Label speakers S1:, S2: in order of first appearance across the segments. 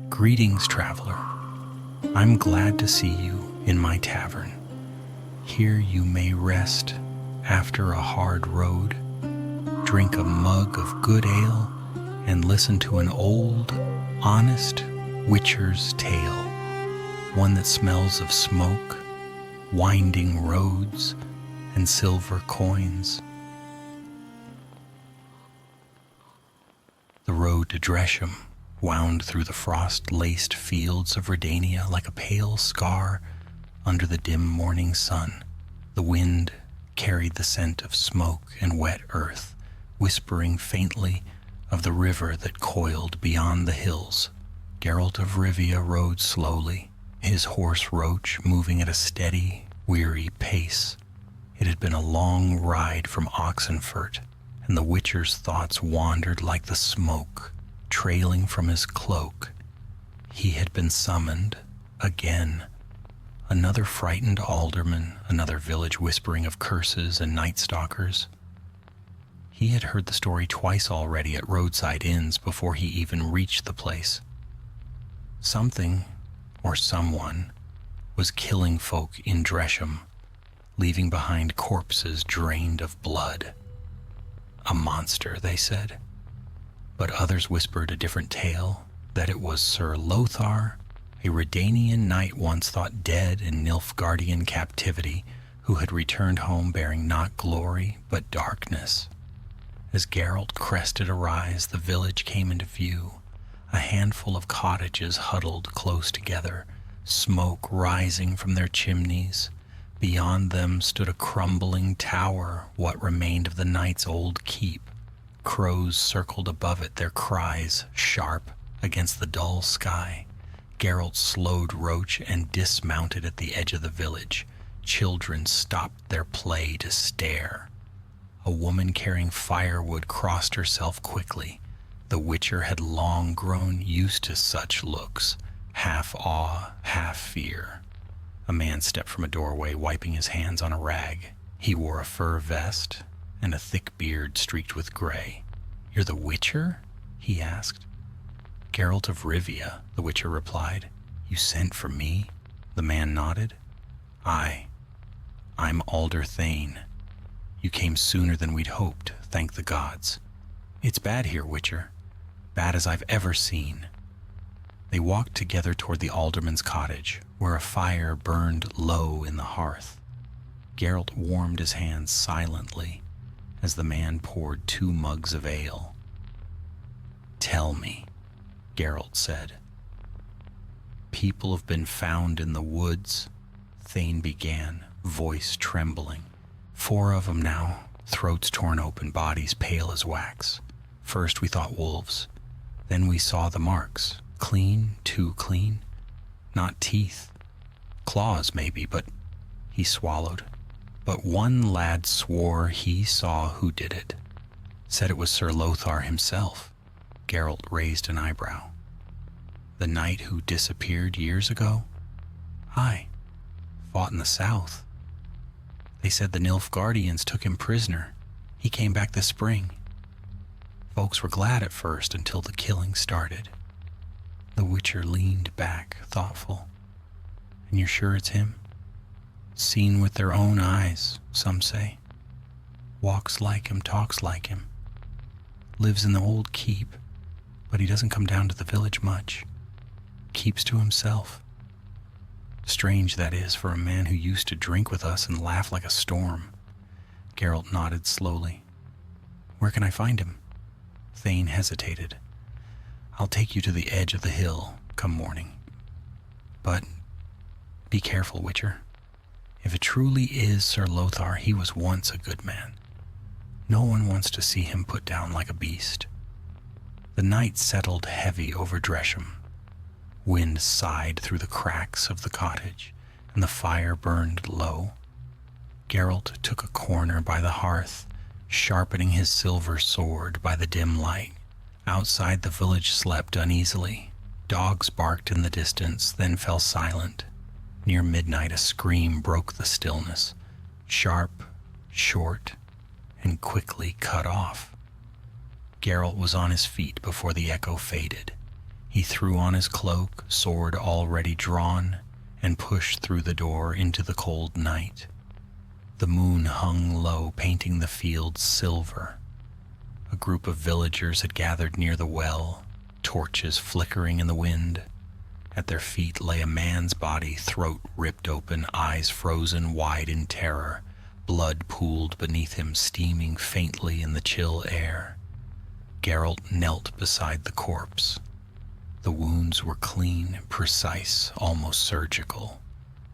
S1: "Greetings, traveler. I'm glad to see you in my tavern. Here you may rest after a hard road, drink a mug of good ale, and listen to an old, honest witcher's tale, one that smells of smoke, winding roads, and silver coins." The road to Dresham wound through the frost-laced fields of Redania like a pale scar under the dim morning sun. The wind carried the scent of smoke and wet earth, whispering faintly of the river that coiled beyond the hills. Geralt of Rivia rode slowly, his horse Roach moving at a steady, weary pace. It had been a long ride from Oxenfurt, and the Witcher's thoughts wandered like the smoke trailing from his cloak. He had been summoned again. Another frightened alderman, another village whispering of curses and night stalkers. He had heard the story twice already at roadside inns before he even reached the place. Something, or someone, was killing folk in Dresham, leaving behind corpses drained of blood. A monster, they said. But others whispered a different tale, that it was Sir Lothar, a Redanian knight once thought dead in Nilfgaardian captivity, who had returned home bearing not glory, but darkness. As Geralt crested a rise, the village came into view, a handful of cottages huddled close together, smoke rising from their chimneys. Beyond them stood a crumbling tower, what remained of the knight's old keep. Crows circled above it, their cries sharp against the dull sky. Geralt slowed Roach and dismounted at the edge of the village. Children stopped their play to stare. A woman carrying firewood crossed herself quickly. The Witcher had long grown used to such looks, half awe, half fear. A man stepped from a doorway, wiping his hands on a rag. He wore a fur vest and a thick beard streaked with gray. "You're the Witcher?" he asked. "Geralt of Rivia," the Witcher replied. "You sent for me?" The man nodded. "Aye, I'm Alder Thane. You came sooner than we'd hoped, thank the gods. It's bad here, Witcher. Bad as I've ever seen." They walked together toward the alderman's cottage, where a fire burned low in the hearth. Geralt warmed his hands silently as the man poured 2 mugs of ale. "Tell me," Geralt said. "People have been found in the woods," Thane began, voice trembling. 4 of them now, throats torn open, bodies pale as wax. First we thought wolves. Then we saw the marks. Clean, too clean. Not teeth. Claws, maybe, but he swallowed. But one lad swore he saw who did it. Said it was Sir Lothar himself. Geralt raised an eyebrow. "The knight who disappeared years ago?" "Aye. Fought in the south. They said the Nilfgaardians took him prisoner. He came back this spring. Folks were glad at first until the killing started." The Witcher leaned back, thoughtful. "And you're sure it's him? Seen with their own eyes, some say. Walks like him, talks like him. Lives in the old keep, but he doesn't come down to the village much. Keeps to himself. Strange that is for a man who used to drink with us and laugh like a storm." Geralt nodded slowly. "Where can I find him?" Thane hesitated. "I'll take you to the edge of the hill come morning. But be careful, Witcher. If it truly is Sir Lothar, he was once a good man. No one wants to see him put down like a beast." The night settled heavy over Dresham. Wind sighed through the cracks of the cottage, and the fire burned low. Geralt took a corner by the hearth, sharpening his silver sword by the dim light. Outside, the village slept uneasily. Dogs barked in the distance, then fell silent. Near midnight, a scream broke the stillness, sharp, short, and quickly cut off. Geralt was on his feet before the echo faded. He threw on his cloak, sword already drawn, and pushed through the door into the cold night. The moon hung low, painting the fields silver. A group of villagers had gathered near the well, torches flickering in the wind. At their feet lay a man's body, throat ripped open, eyes frozen wide in terror, blood pooled beneath him, steaming faintly in the chill air. Geralt knelt beside the corpse. The wounds were clean, precise, almost surgical,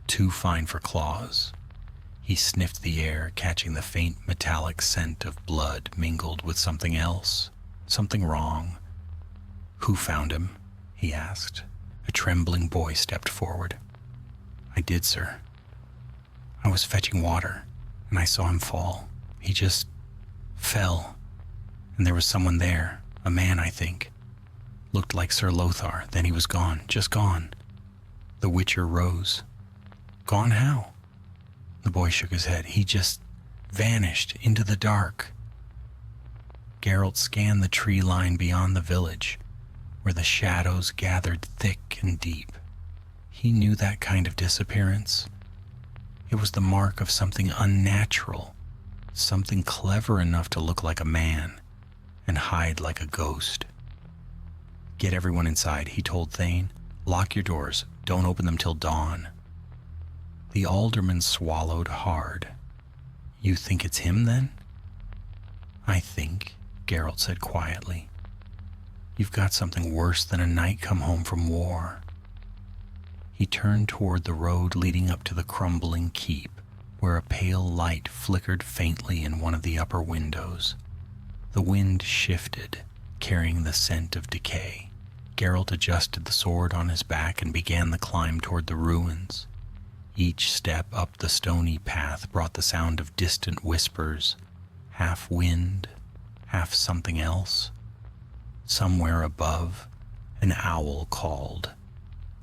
S1: too fine for claws. He sniffed the air, catching the faint metallic scent of blood mingled with something else, something wrong. "Who found him?" he asked. A trembling boy stepped forward. "I did, sir. I was fetching water, and I saw him fall. He just fell, and there was someone there, a man, I think. Looked like Sir Lothar, then he was gone, just gone." The Witcher rose. "Gone how?" The boy shook his head. "He just vanished into the dark." Geralt scanned the tree line beyond the village, where the shadows gathered thick and deep. He knew that kind of disappearance. It was the mark of something unnatural, something clever enough to look like a man and hide like a ghost. "Get everyone inside," he told Thane. "Lock your doors. Don't open them till dawn." The alderman swallowed hard. "You think it's him, then?" "I think," Geralt said quietly, "you've got something worse than a knight come home from war." He turned toward the road leading up to the crumbling keep, where a pale light flickered faintly in one of the upper windows. The wind shifted, carrying the scent of decay. Geralt adjusted the sword on his back and began the climb toward the ruins. Each step up the stony path brought the sound of distant whispers, half wind, half something else. Somewhere above, an owl called.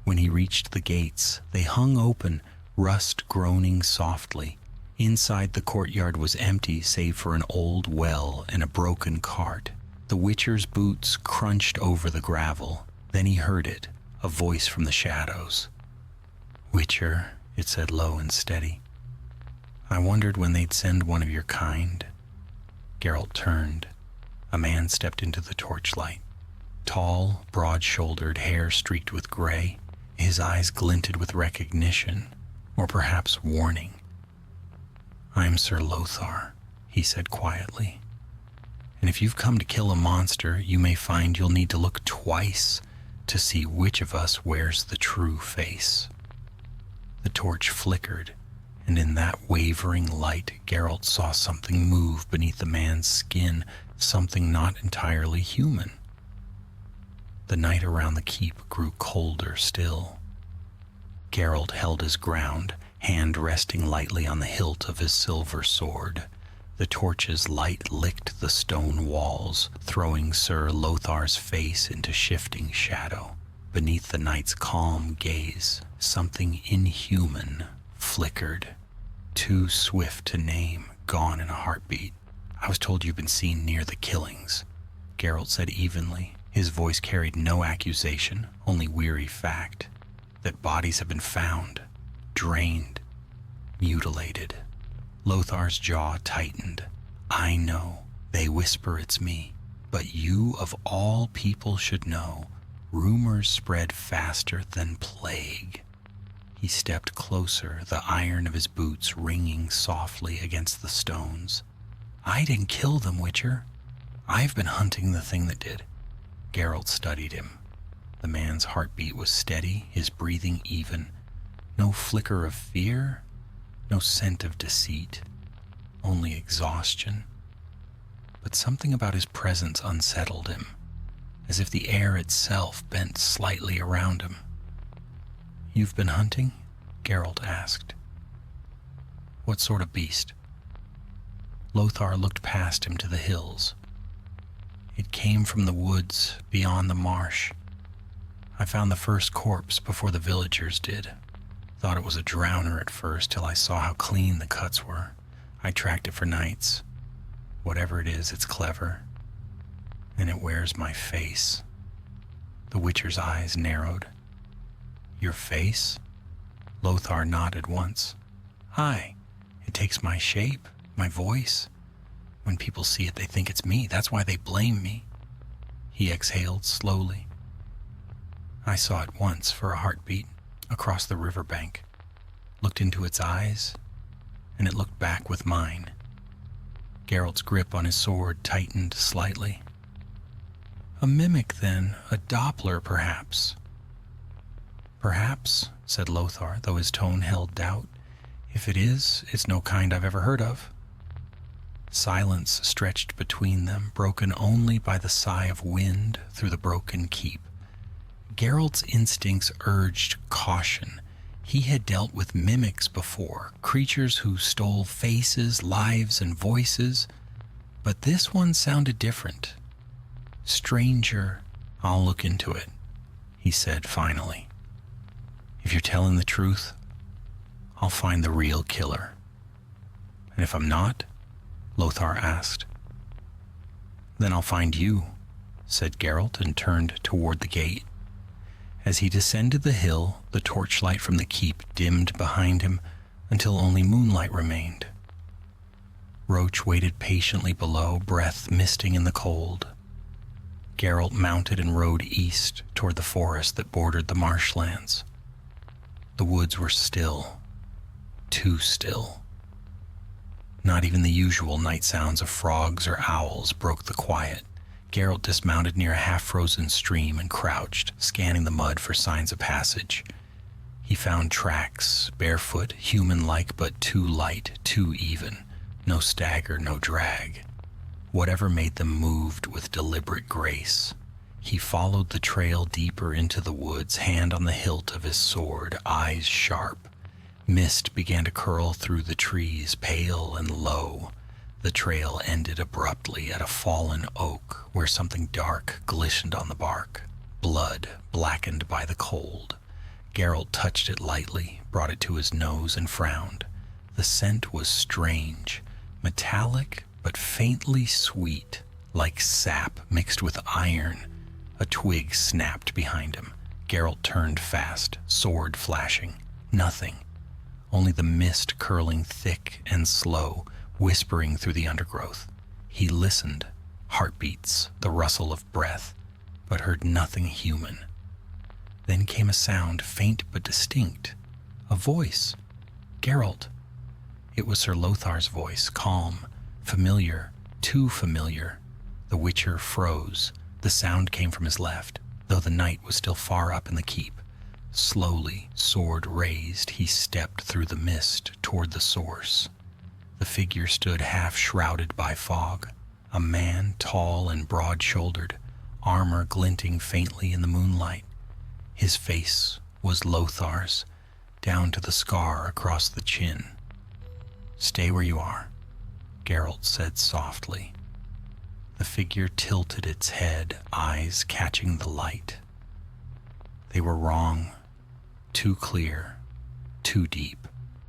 S1: When he reached the gates, they hung open, rust groaning softly. Inside, the courtyard was empty save for an old well and a broken cart. The Witcher's boots crunched over the gravel. Then he heard it, a voice from the shadows. "Witcher," it said low and steady. "I wondered when they'd send one of your kind." Geralt turned. A man stepped into the torchlight. Tall, broad-shouldered, hair streaked with gray. His eyes glinted with recognition, or perhaps warning. "I'm Sir Lothar," he said quietly. "And if you've come to kill a monster, you may find you'll need to look twice to see which of us wears the true face." The torch flickered, and in that wavering light, Geralt saw something move beneath the man's skin, something not entirely human. The night around the keep grew colder still. Geralt held his ground, hand resting lightly on the hilt of his silver sword. The torch's light licked the stone walls, throwing Sir Lothar's face into shifting shadow. Beneath the knight's calm gaze, something inhuman flickered, too swift to name, gone in a heartbeat. "I was told you've been seen near the killings," Geralt said evenly. His voice carried no accusation, only weary fact, that bodies have been found, drained, mutilated. Lothar's jaw tightened. "I know, they whisper it's me, but you of all people should know. Rumors spread faster than plague." He stepped closer, the iron of his boots ringing softly against the stones. "I didn't kill them, Witcher. I've been hunting the thing that did." Geralt studied him. The man's heartbeat was steady, his breathing even. No flicker of fear, no scent of deceit, only exhaustion. But something about his presence unsettled him, as if the air itself bent slightly around him. "You've been hunting?" Geralt asked. "What sort of beast?" Lothar looked past him to the hills. "It came from the woods beyond the marsh. I found the first corpse before the villagers did. Thought it was a drowner at first till I saw how clean the cuts were. I tracked it for nights. Whatever it is, it's clever. And it wears my face." The Witcher's eyes narrowed. Your face? Lothar nodded once. Hi. It takes my shape, my voice. When people see it, they think it's me. That's why they blame me. He exhaled slowly. I saw it once for a heartbeat across the riverbank, looked into its eyes, and it looked back with mine. Geralt's grip on his sword tightened slightly. A mimic, then, a Doppler, perhaps. Perhaps, said Lothar, though his tone held doubt. If it is, it's no kind I've ever heard of. Silence stretched between them, broken only by the sigh of wind through the broken keep. Geralt's instincts urged caution. He had dealt with mimics before, creatures who stole faces, lives, and voices, but this one sounded different. Stranger. I'll look into it, he said finally. If you're telling the truth, I'll find the real killer. And if I'm not, Lothar asked. Then I'll find you, said Geralt, and turned toward the gate. As he descended the hill, the torchlight from the keep dimmed behind him until only moonlight remained. Roach waited patiently below, breath misting in the cold. Geralt mounted and rode east toward the forest that bordered the marshlands. The woods were still, too still. Not even the usual night sounds of frogs or owls broke the quiet. Geralt dismounted near a half-frozen stream and crouched, scanning the mud for signs of passage. He found tracks, barefoot, human-like, but too light, too even. No stagger, no drag. Whatever made them moved with deliberate grace. He followed the trail deeper into the woods, hand on the hilt of his sword, eyes sharp. Mist began to curl through the trees, pale and low. The trail ended abruptly at a fallen oak where something dark glistened on the bark, blood blackened by the cold. Geralt touched it lightly, brought it to his nose, and frowned. The scent was strange, metallic but faintly sweet, like sap mixed with iron. A twig snapped behind him. Geralt turned fast, sword flashing. Nothing. Only the mist curling thick and slow, whispering through the undergrowth. He listened, heartbeats, the rustle of breath, but heard nothing human. Then came a sound, faint but distinct. A voice. Geralt. It was Sir Lothar's voice, calm, familiar, too familiar. The Witcher froze. The sound came from his left, though the night was still far up in the keep. Slowly, sword raised, he stepped through the mist toward the source. The figure stood half-shrouded by fog, a man tall and broad-shouldered, armor glinting faintly in the moonlight. His face was Lothar's, down to the scar across the chin. "Stay where you are," Geralt said softly. The figure tilted its head, eyes catching the light. They were wrong, too clear, too deep,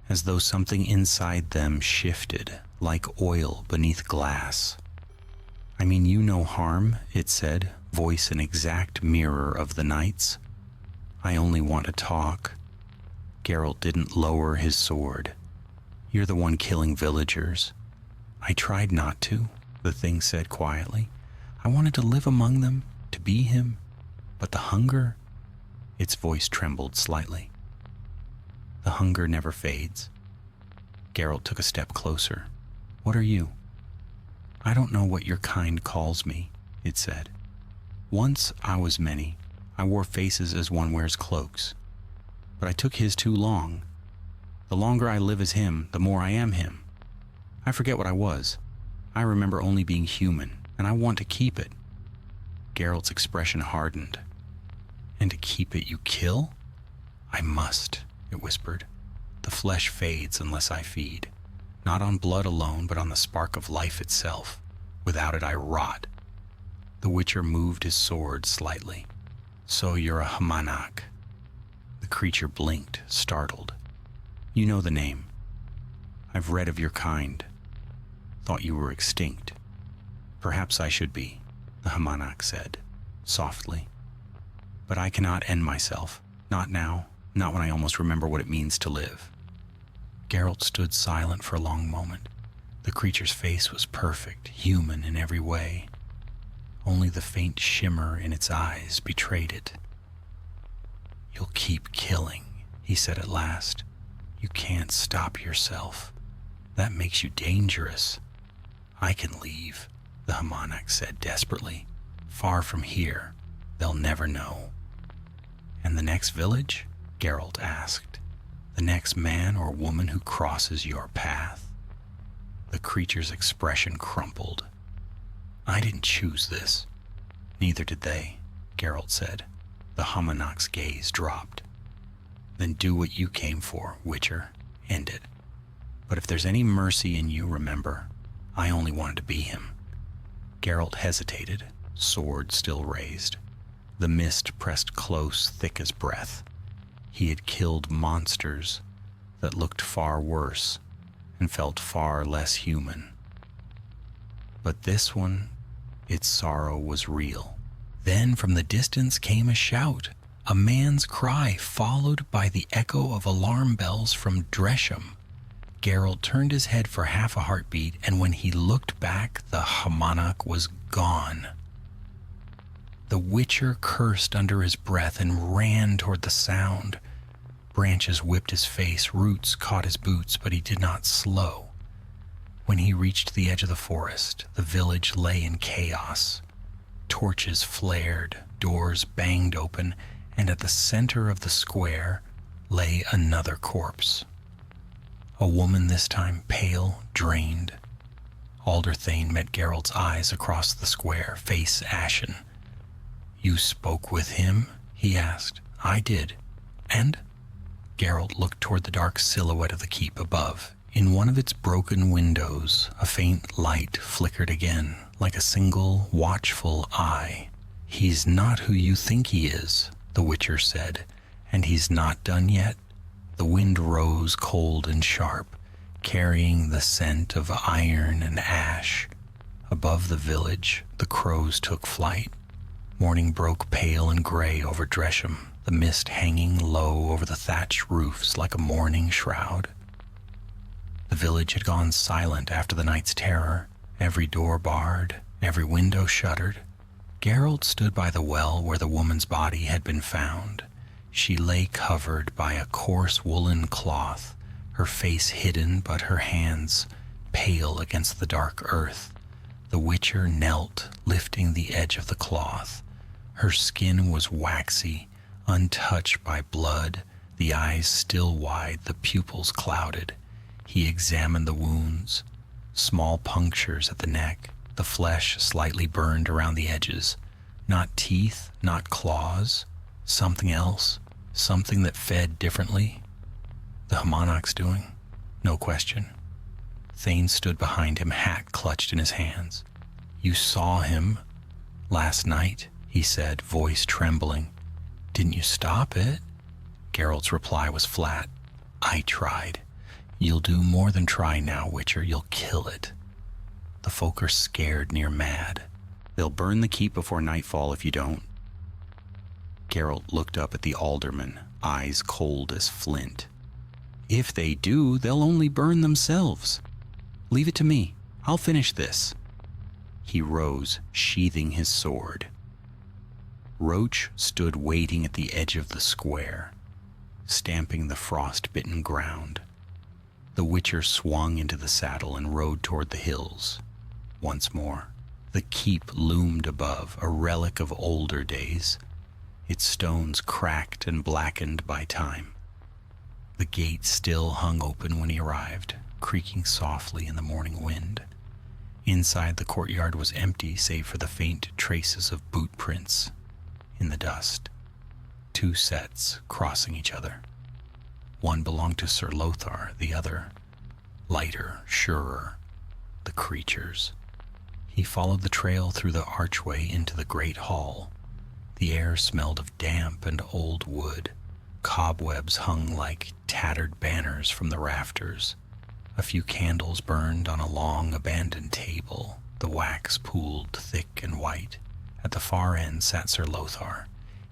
S1: as though something inside them shifted, like oil beneath glass. "I mean you no harm," it said, voice an exact mirror of the night's. "I only want to talk." Geralt didn't lower his sword. "You're the one killing villagers." "I tried not to," the thing said quietly. "I wanted to live among them, to be him. But the hunger..." Its voice trembled slightly. "The hunger never fades." Geralt took a step closer. "What are you?" "I don't know what your kind calls me," it said. "Once I was many. I wore faces as one wears cloaks. But I took his too long. The longer I live as him, the more I am him. I forget what I was. I remember only being human, and I want to keep it." Geralt's expression hardened. "And to keep it you kill?" "I must," it whispered. "The flesh fades unless I feed. Not on blood alone, but on the spark of life itself. Without it I rot." The Witcher moved his sword slightly. "So you're a Hamanak." The creature blinked, startled. "You know the name. I've read of your kind. Thought you were extinct." "Perhaps I should be," the Hamanak said, softly.
S2: But I cannot end myself. Not now, not when I almost remember what it means to live.
S1: Geralt stood silent for a long moment. The creature's face was perfect, human in every way. Only the faint shimmer in its eyes betrayed it. "You'll keep killing," he said at last. "You can't stop yourself. That makes you dangerous." "I can leave," the Hamanak said desperately. "Far from here. They'll never know." "And the next village?" Geralt asked. "The next man or woman who crosses your path?" The creature's expression crumpled. "I didn't choose this." "Neither did they," Geralt said. The Hamanak's gaze dropped. "Then do what you came for, Witcher. End it. But if there's any mercy in you, remember, I only wanted to be him." Geralt hesitated, sword still raised. The mist pressed close, thick as breath. He had killed monsters that looked far worse and felt far less human. But this one, its sorrow was real. Then from the distance came a shout, a man's cry followed by the echo of alarm bells from Dresham. Geralt turned his head for half a heartbeat, and when he looked back, the Hamanak was gone. The Witcher cursed under his breath and ran toward the sound. Branches whipped his face, roots caught his boots, but he did not slow. When he reached the edge of the forest, the village lay in chaos. Torches flared, doors banged open, and at the center of the square lay another corpse. A woman this time, pale, drained. Alderthane met Geralt's eyes across the square, face ashen. "You spoke with him?" he asked. "I did. And?" Geralt looked toward the dark silhouette of the keep above. In one of its broken windows, a faint light flickered again, like a single, watchful eye. "He's not who you think he is," the Witcher said, "and he's not done yet." The wind rose cold and sharp, carrying the scent of iron and ash. Above the village, the crows took flight. Morning broke pale and gray over Dresham, the mist hanging low over the thatched roofs like a mourning shroud. The village had gone silent after the night's terror, every door barred, every window shuttered. Geralt stood by the well where the woman's body had been found. She lay covered by a coarse woolen cloth, her face hidden but her hands pale against the dark earth. The Witcher knelt, lifting the edge of the cloth. Her skin was waxy, untouched by blood, the eyes still wide, the pupils clouded. He examined the wounds, small punctures at the neck, the flesh slightly burned around the edges. Not teeth, not claws, something else, something that fed differently. The Hamanak's doing, no question. Thane stood behind him, hat clutched in his hands. "You saw him last night," he said, voice trembling. "Didn't you stop it?" Geralt's reply was flat. "I tried. You'll do more than try now, Witcher. You'll kill it." The folk are scared near mad. "They'll burn the keep before nightfall if you don't." Geralt looked up at the alderman, eyes cold as flint. "If they do, they'll only burn themselves. Leave it to me. I'll finish this." He rose, sheathing his sword. Roach stood waiting at the edge of the square, stamping the frost-bitten ground. The Witcher swung into the saddle and rode toward the hills. Once more, the keep loomed above, a relic of older days, its stones cracked and blackened by time. The gate still hung open when he arrived, creaking softly in the morning wind. Inside, the courtyard was empty save for the faint traces of boot prints in the dust. Two sets crossing each other. One belonged to Sir Lothar, the other, lighter, surer, the creature's. He followed the trail through the archway into the great hall. The air smelled of damp and old wood. Cobwebs hung like tattered banners from the rafters. A few candles burned on a long abandoned table, the wax pooled thick and white. At the far end sat Sir Lothar.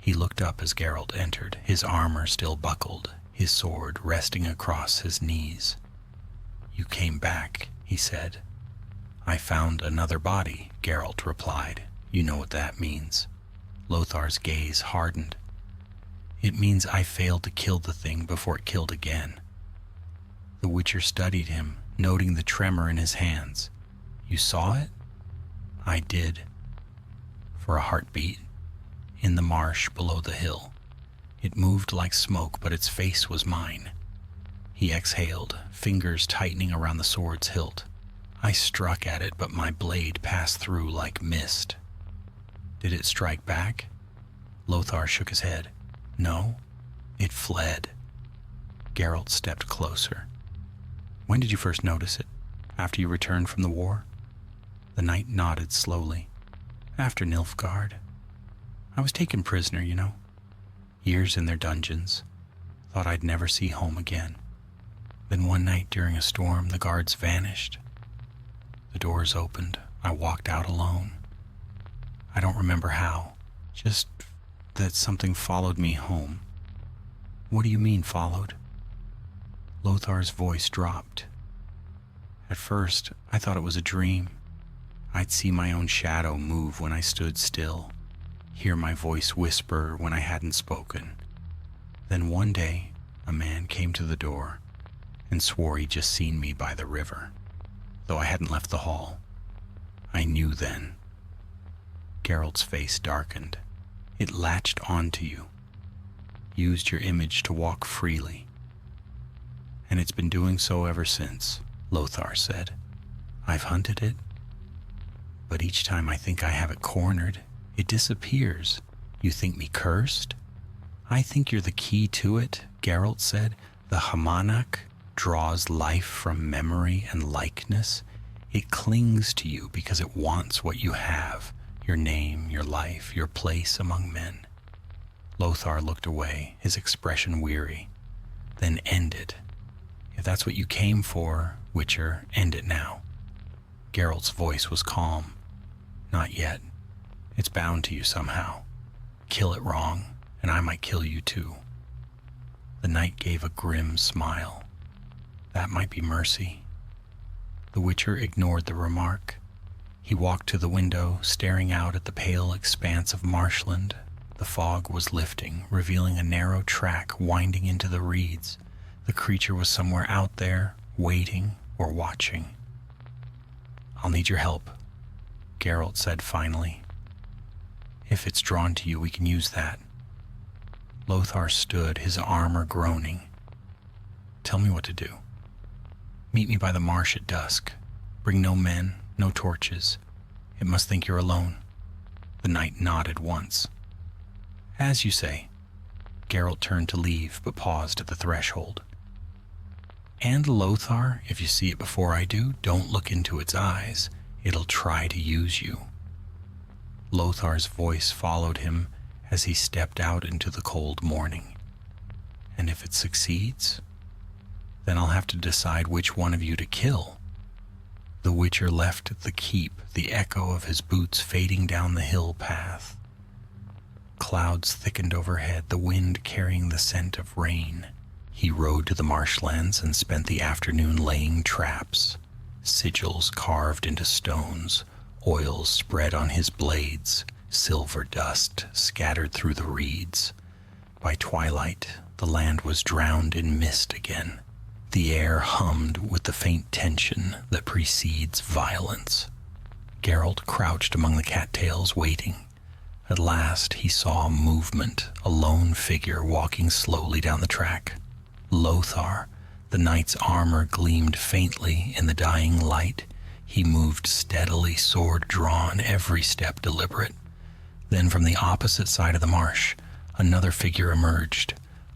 S1: He looked up as Geralt entered, his armor still buckled, his sword resting across his knees. "You came back," he said. "I found another body," Geralt replied. "You know what that means." Lothar's gaze hardened. "It means I failed to kill the thing before it killed again." The Witcher studied him, noting the tremor in his hands. "You saw it?" "I did." For a heartbeat. In the marsh below the hill. It moved like smoke, but its face was mine. He exhaled, fingers tightening around the sword's hilt. I struck at it, but my blade passed through like mist. "Did it strike back?" Lothar shook his head. "No, it fled." Geralt stepped closer. "When did you first notice it? After you returned from the war?" The knight nodded slowly. "After Nilfgaard. I was taken prisoner, you know. Years in their dungeons. Thought I'd never see home again. Then one night during a storm, the guards vanished. The doors opened. I walked out alone. I don't remember how. Just that something followed me home." "What do you mean, followed?" Lothar's voice dropped. "At first, I thought it was a dream. I'd see my own shadow move when I stood still, hear my voice whisper when I hadn't spoken. Then one day, a man came to the door and swore he'd just seen me by the river, though I hadn't left the hall. I knew then." Geralt's face darkened. "It latched onto you, used your image to walk freely. And it's been doing so ever since," Lothar said. "I've hunted it, but each time I think I have it cornered, it disappears. You think me cursed?" "I think you're the key to it," Geralt said. "The Hamanach draws life from memory and likeness. It clings to you because it wants what you have, your name, your life, your place among men." Lothar looked away, his expression weary. "Then end it. If that's what you came for, Witcher, end it now." Geralt's voice was calm. "Not yet. It's bound to you somehow. Kill it wrong, and I might kill you too." The knight gave a grim smile. "That might be mercy." The Witcher ignored the remark. He walked to the window, staring out at the pale expanse of marshland. The fog was lifting, revealing a narrow track winding into the reeds. The creature was somewhere out there, waiting or watching. "I'll need your help," Geralt said finally. "If it's drawn to you, we can use that." Lothar stood, his armor groaning. "Tell me what to do." "Meet me by the marsh at dusk. Bring no men, no torches. It must think you're alone." The knight nodded once. "As you say." Geralt turned to leave, but paused at the threshold. "And Lothar, if you see it before I do, don't look into its eyes. It'll try to use you." Lothar's voice followed him as he stepped out into the cold morning. "And if it succeeds, then I'll have to decide which one of you to kill." The Witcher left the keep, the echo of his boots fading down the hill path. Clouds thickened overhead, the wind carrying the scent of rain. He rode to the marshlands and spent the afternoon laying traps. Sigils carved into stones, oil spread on his blades, silver dust scattered through the reeds. By twilight, the land was drowned in mist again. The air hummed with the faint tension that precedes violence. Geralt crouched among the cattails, waiting. At last he saw movement, a lone figure walking slowly down the track. Lothar, the knight's armor gleamed faintly in the dying light. He moved steadily, sword drawn, every step deliberate. Then from the opposite side of the marsh, another figure emerged,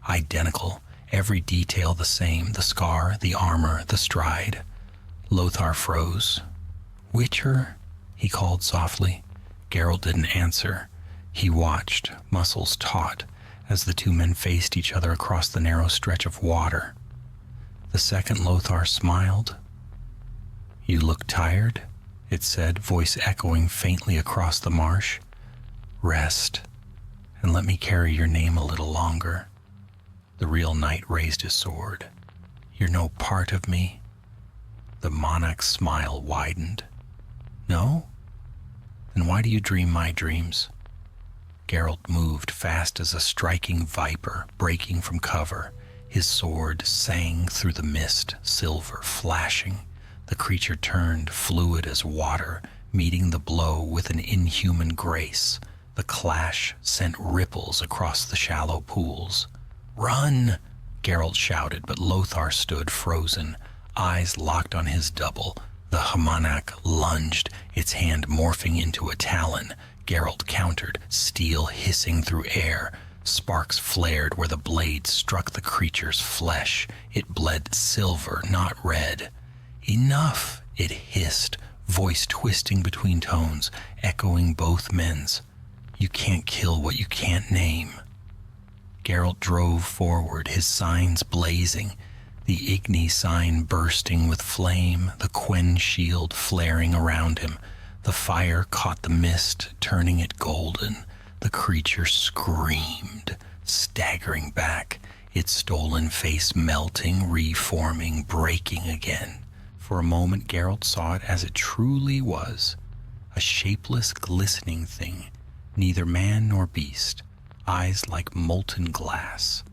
S1: identical, every detail the same, the scar, the armor, the stride. Lothar froze. "Witcher?" he called softly. Geralt didn't answer. He watched, muscles taut, as the two men faced each other across the narrow stretch of water. The second Lothar smiled. "You look tired," it said, voice echoing faintly across the marsh. "Rest." and let me carry your name a little longer." The real knight raised his sword. "You're no part of me?" The monarch's smile widened. "No? Then why do you dream my dreams?" Geralt moved fast as a striking viper, breaking from cover. His sword sang through the mist, silver flashing. The creature turned, fluid as water, meeting the blow with an inhuman grace. The clash sent ripples across the shallow pools. "Run!" Geralt shouted, but Lothar stood frozen, eyes locked on his double. The Hamanach lunged, its hand morphing into a talon. Geralt countered, steel hissing through air. Sparks flared where the blade struck the creature's flesh. It bled silver, not red. "Enough!" it hissed, voice twisting between tones, echoing both men's. "You can't kill what you can't name." Geralt drove forward, his signs blazing, the Igni sign bursting with flame, the Quen shield flaring around him. The fire caught the mist, turning it golden. The creature screamed, staggering back, its stolen face melting, reforming, breaking again. For a moment, Geralt saw it as it truly was, a shapeless, glistening thing, neither man nor beast, eyes like molten glass.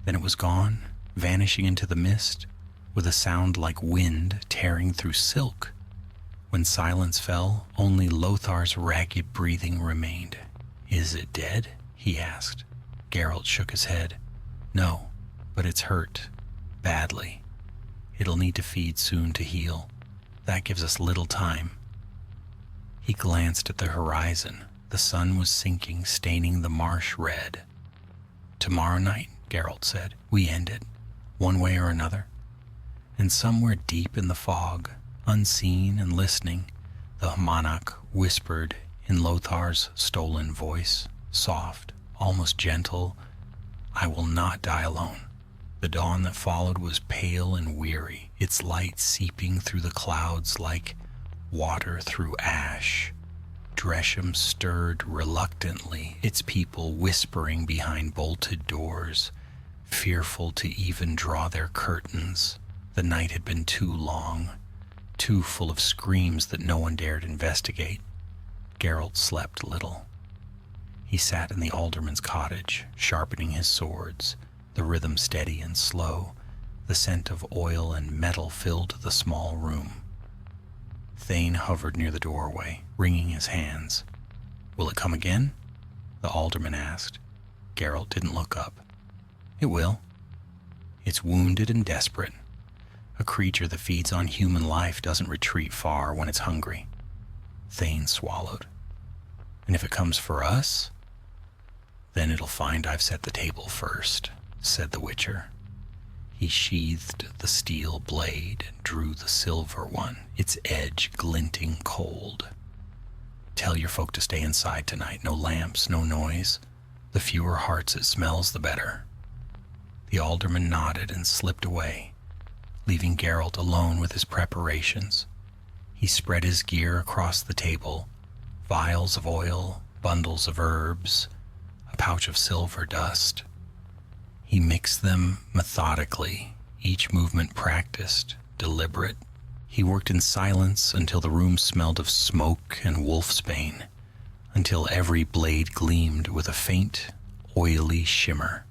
S1: Then it was gone, vanishing into the mist, with a sound like wind tearing through silk. When silence fell, only Lothar's ragged breathing remained. "Is it dead?" he asked. Geralt shook his head. "No, but it's hurt. Badly. It'll need to feed soon to heal. That gives us little time." He glanced at the horizon. The sun was sinking, staining the marsh red. "Tomorrow night," Geralt said, "we end it, one way or another." And somewhere deep in the fog, unseen and listening, the Hamanach whispered in Lothar's stolen voice, soft, almost gentle, "I will not die alone." The dawn that followed was pale and weary, its light seeping through the clouds like water through ash. Dresham stirred reluctantly, its people whispering behind bolted doors, fearful to even draw their curtains. The night had been too long, too full of screams that no one dared investigate. Geralt slept little. He sat in the alderman's cottage, sharpening his swords, the rhythm steady and slow. The scent of oil and metal filled the small room. Thane hovered near the doorway, wringing his hands. "Will it come again?" the alderman asked. Geralt didn't look up. "It will. It's wounded and desperate. A creature that feeds on human life doesn't retreat far when it's hungry." Thane swallowed. "And if it comes for us, then it'll find I've set the table first," said the Witcher. He sheathed the steel blade and drew the silver one, its edge glinting cold. "Tell your folk to stay inside tonight. No lamps, no noise. The fewer hearts it smells, the better." The alderman nodded and slipped away, leaving Geralt alone with his preparations. He spread his gear across the table, vials of oil, bundles of herbs, a pouch of silver dust. He mixed them methodically, each movement practiced, deliberate. He worked in silence until the room smelled of smoke and wolfsbane, until every blade gleamed with a faint, oily shimmer.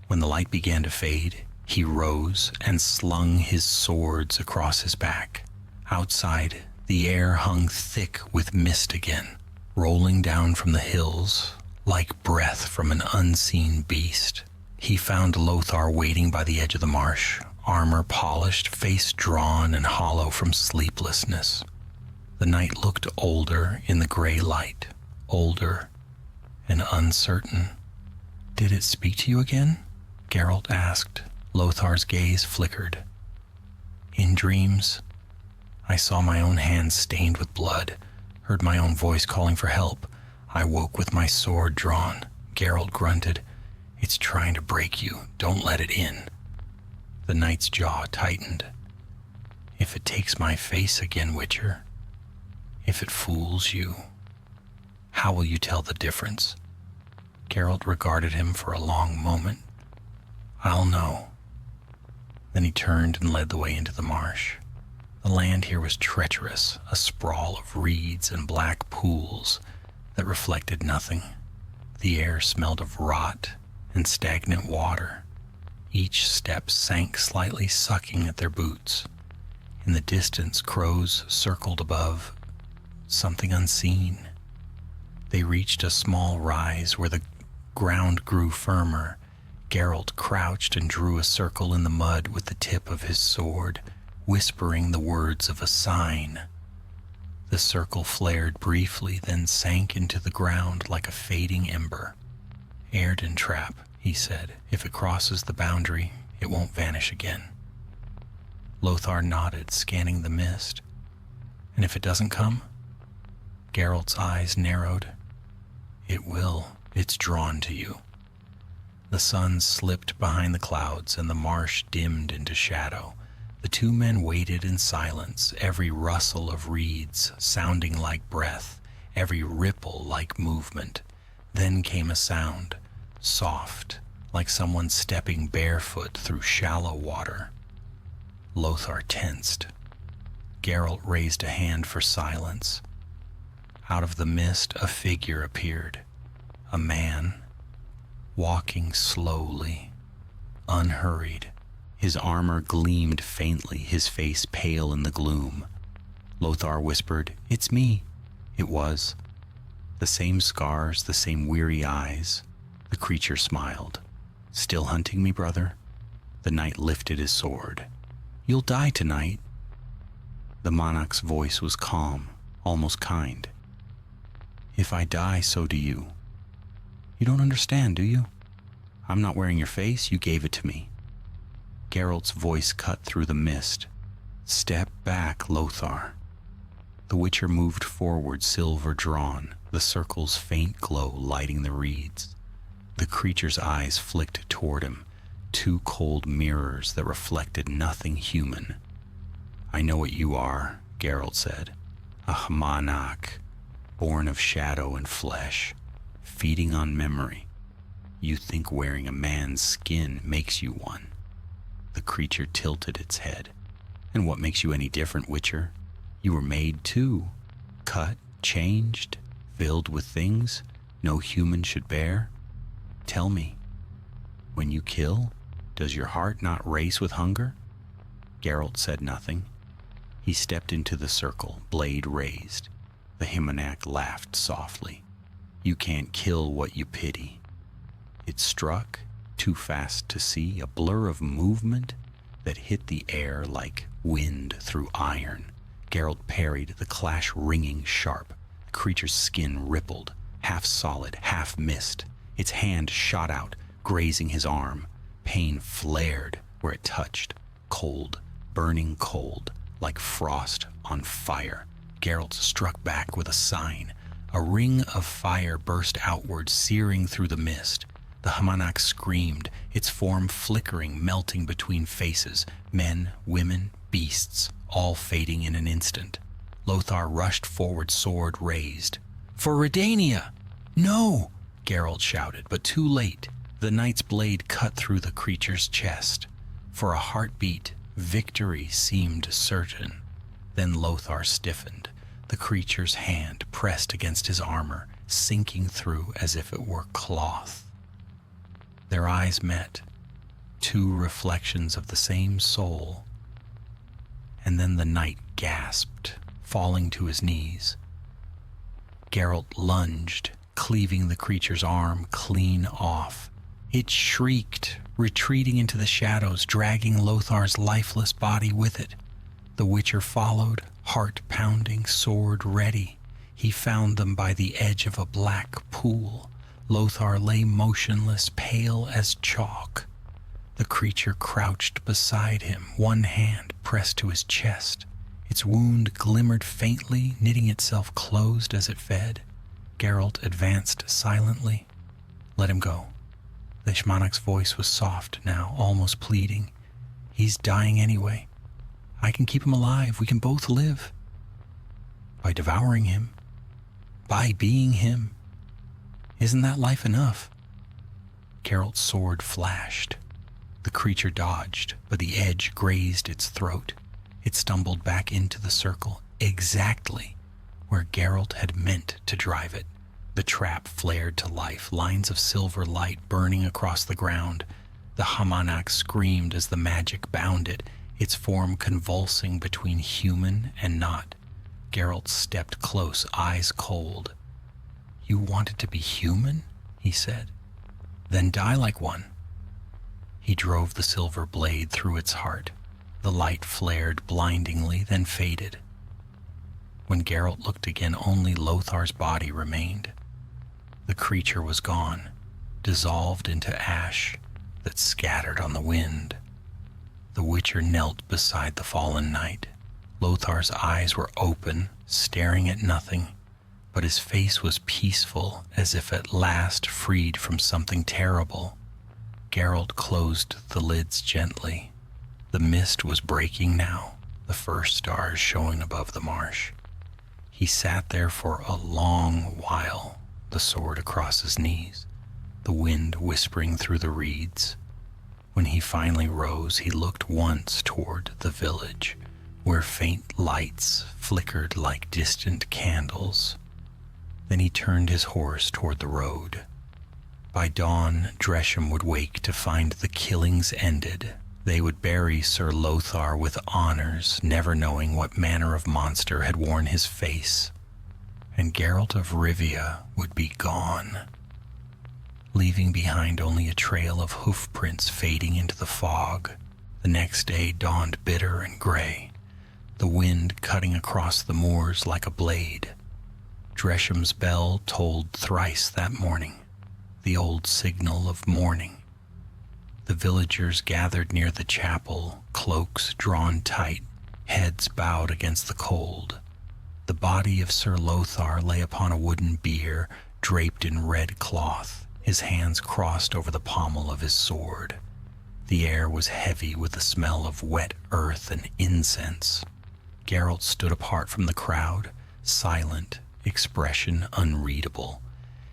S1: When the light began to fade, he rose and slung his swords across his back. Outside, the air hung thick with mist again, rolling down from the hills like breath from an unseen beast. He found Lothar waiting by the edge of the marsh, armor polished, face drawn and hollow from sleeplessness. The night looked older in the gray light, older and uncertain. "Did it speak to you again?" Geralt asked. Lothar's gaze flickered. "In dreams, I saw my own hands stained with blood, heard my own voice calling for help. I woke with my sword drawn." Geralt grunted. "It's trying to break you. Don't let it in." The knight's jaw tightened. "If it takes my face again, Witcher, if it fools you, how will you tell the difference?" Geralt regarded him for a long moment. I'll know. Then he turned and led the way into the marsh. The land here was treacherous, a sprawl of reeds and black pools that reflected nothing. The air smelled of rot and stagnant water. Each step sank slightly, sucking at their boots. In the distance, crows circled above, something unseen. They reached a small rise where the ground grew firmer. Geralt crouched and drew a circle in the mud with the tip of his sword, whispering the words of a sign. The circle flared briefly, then sank into the ground like a fading ember. Airden trap, he said. If it crosses the boundary, it won't vanish again. Lothar nodded, scanning the mist. And if it doesn't come? Geralt's eyes narrowed. It will. It's drawn to you. The sun slipped behind the clouds and the marsh dimmed into shadow. The two men waited in silence, every rustle of reeds sounding like breath, every ripple like movement. Then came a sound, soft, like someone stepping barefoot through shallow water. Lothar tensed. Geralt raised a hand for silence. Out of the mist, a figure appeared. A man, walking slowly, unhurried. His armor gleamed faintly, his face pale in the gloom. Lothar whispered, "It's me." It was. The same scars, the same weary eyes. The creature smiled. "Still hunting me, brother?" The knight lifted his sword. "You'll die tonight." The monarch's voice was calm, almost kind. "If I die, so do you. You don't understand, do you? I'm not wearing your face, you gave it to me." Geralt's voice cut through the mist. "Step back, Lothar." The Witcher moved forward, silver drawn, the circle's faint glow lighting the reeds. The creature's eyes flicked toward him, two cold mirrors that reflected nothing human. "I know what you are," Geralt said. "A Hamanak, born of shadow and flesh, feeding on memory. You think wearing a man's skin makes you one." The creature tilted its head. "And what makes you any different, Witcher? You were made too, cut, changed, filled with things no human should bear. Tell me, when you kill, does your heart not race with hunger?" Geralt said nothing. He stepped into the circle, blade raised. The Hamanak laughed softly. "You can't kill what you pity." It struck, too fast to see, a blur of movement that hit the air like wind through iron. Geralt parried, the clash ringing sharp. The creature's skin rippled, half solid, half mist. Its hand shot out, grazing his arm. Pain flared where it touched, cold, burning cold, like frost on fire. Geralt struck back with a sign. A ring of fire burst outward, searing through the mist. The Hamanak screamed, its form flickering, melting between faces, men, women, beasts, all fading in an instant. Lothar rushed forward, sword raised. "For Redania!" "No!" Geralt shouted, but too late. The knight's blade cut through the creature's chest. For a heartbeat, victory seemed certain. Then Lothar stiffened. The creature's hand pressed against his armor, sinking through as if it were cloth. Their eyes met, two reflections of the same soul. And then the knight gasped, falling to his knees. Geralt lunged, cleaving the creature's arm clean off. It shrieked, retreating into the shadows, dragging Lothar's lifeless body with it. The Witcher followed, heart pounding, sword ready. He found them by the edge of a black pool. Lothar lay motionless, pale as chalk. The creature crouched beside him, one hand pressed to his chest. Its wound glimmered faintly, knitting itself closed as it fed. Geralt advanced silently. "Let him go." The Shmanak's voice was soft now, almost pleading. "He's dying anyway. I can keep him alive. We can both live. By devouring him. By being him. Isn't that life enough?" Geralt's sword flashed. The creature dodged, but the edge grazed its throat. It stumbled back into the circle, exactly where Geralt had meant to drive it. The trap flared to life, lines of silver light burning across the ground. The Hamanak screamed as the magic bound it, its form convulsing between human and not. Geralt stepped close, eyes cold. "You wanted to be human?" he said. "Then die like one." He drove the silver blade through its heart. The light flared blindingly, then faded. When Geralt looked again, only Lothar's body remained. The creature was gone, dissolved into ash that scattered on the wind. The Witcher knelt beside the fallen knight. Lothar's eyes were open, staring at nothing, but his face was peaceful, as if at last freed from something terrible. Geralt closed the lids gently. The mist was breaking now, the first stars showing above the marsh. He sat there for a long while, the sword across his knees, the wind whispering through the reeds. When he finally rose, he looked once toward the village, where faint lights flickered like distant candles. Then he turned his horse toward the road. By dawn, Dresham would wake to find the killings ended. They would bury Sir Lothar with honors, never knowing what manner of monster had worn his face. And Geralt of Rivia would be gone, leaving behind only a trail of hoofprints fading into the fog. The next day dawned bitter and gray, the wind cutting across the moors like a blade. Dresham's bell tolled thrice that morning, the old signal of mourning. The villagers gathered near the chapel, cloaks drawn tight, heads bowed against the cold. The body of Sir Lothar lay upon a wooden bier, draped in red cloth, his hands crossed over the pommel of his sword. The air was heavy with the smell of wet earth and incense. Geralt stood apart from the crowd, silent, expression unreadable.